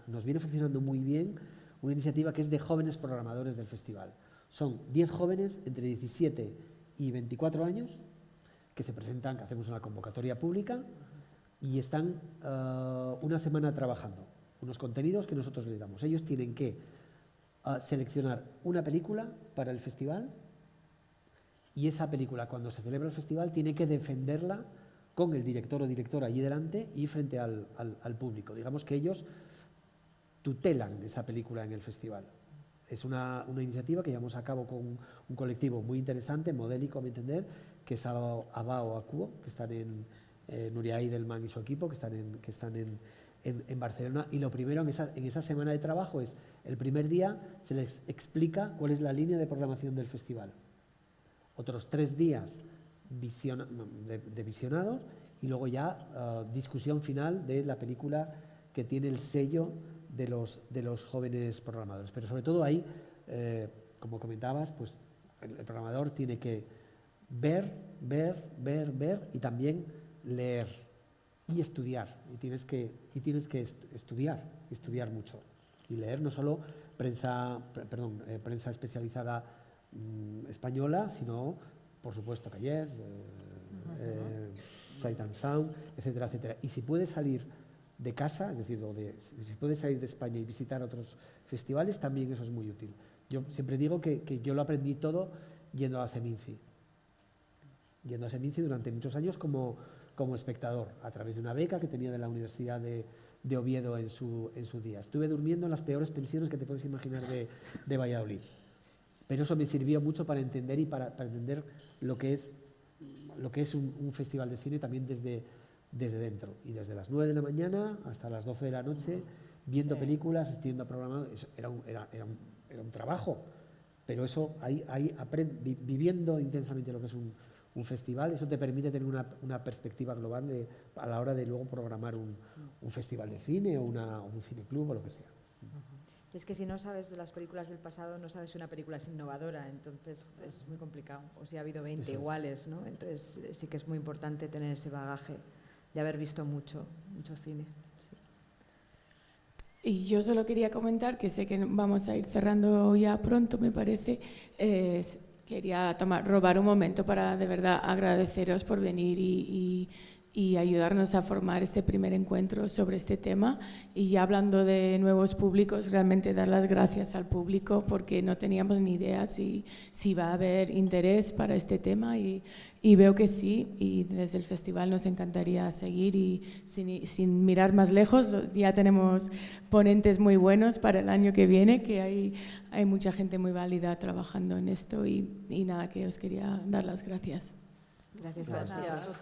nos viene funcionando muy bien, una iniciativa que es de jóvenes programadores del festival. Son 10 jóvenes entre 17 y 24 años, que se presentan, que hacemos una convocatoria pública y están una semana trabajando unos contenidos que nosotros les damos. Ellos tienen que seleccionar una película para el festival y esa película, cuando se celebra el festival, tiene que defenderla con el director o directora allí delante y frente al público. Digamos que ellos tutelan esa película en el festival. Es una iniciativa que llevamos a cabo con un colectivo muy interesante, modélico a mi entender, que es Abao Acuo, que están en Nuria Eidelman y su equipo, que están en Barcelona. Y lo primero en esa semana de trabajo es, el primer día se les explica cuál es la línea de programación del festival. Otros 3 días de visionados y luego ya discusión final de la película que tiene el sello de los jóvenes programadores. Pero sobre todo ahí, como comentabas, pues el programador tiene que ver y también leer y estudiar. Y tienes que estudiar mucho. Y leer no solo prensa especializada española, sino, por supuesto, Callers, Sight and Sound, etcétera, etcétera. Y si puedes salir de casa, es decir, si puedes salir de España y visitar otros festivales, también eso es muy útil. Yo siempre digo que yo lo aprendí todo yendo a Seminci. Yendo a Seminci durante muchos años como espectador, a través de una beca que tenía de la Universidad de Oviedo en su día. Estuve durmiendo en las peores pensiones que te puedes imaginar de Valladolid. Pero eso me sirvió mucho para entender y para entender lo que es un festival de cine también desde dentro. Y desde las 9 de la mañana hasta las 12 de la noche, viendo películas, asistiendo a programas, era un trabajo. Pero eso, viviendo intensamente lo que es un festival, eso te permite tener una perspectiva global a la hora de luego programar un festival de cine o un cineclub o lo que sea. Es que si no sabes de las películas del pasado, no sabes si una película es innovadora, entonces es muy complicado. O si ha habido 20 iguales, ¿no? Entonces sí que es muy importante tener ese bagaje de haber visto mucho cine. Sí. Y yo solo quería comentar, que sé que vamos a ir cerrando ya pronto, me parece, quería robar un momento para de verdad agradeceros por venir y ayudarnos a formar este primer encuentro sobre este tema. Y ya hablando de nuevos públicos, realmente dar las gracias al público porque no teníamos ni idea si va a haber interés para este tema y veo que sí, y desde el festival nos encantaría seguir y sin mirar más lejos, ya tenemos ponentes muy buenos para el año que viene, que hay mucha gente muy válida trabajando en esto y nada, que os quería dar las gracias. Gracias.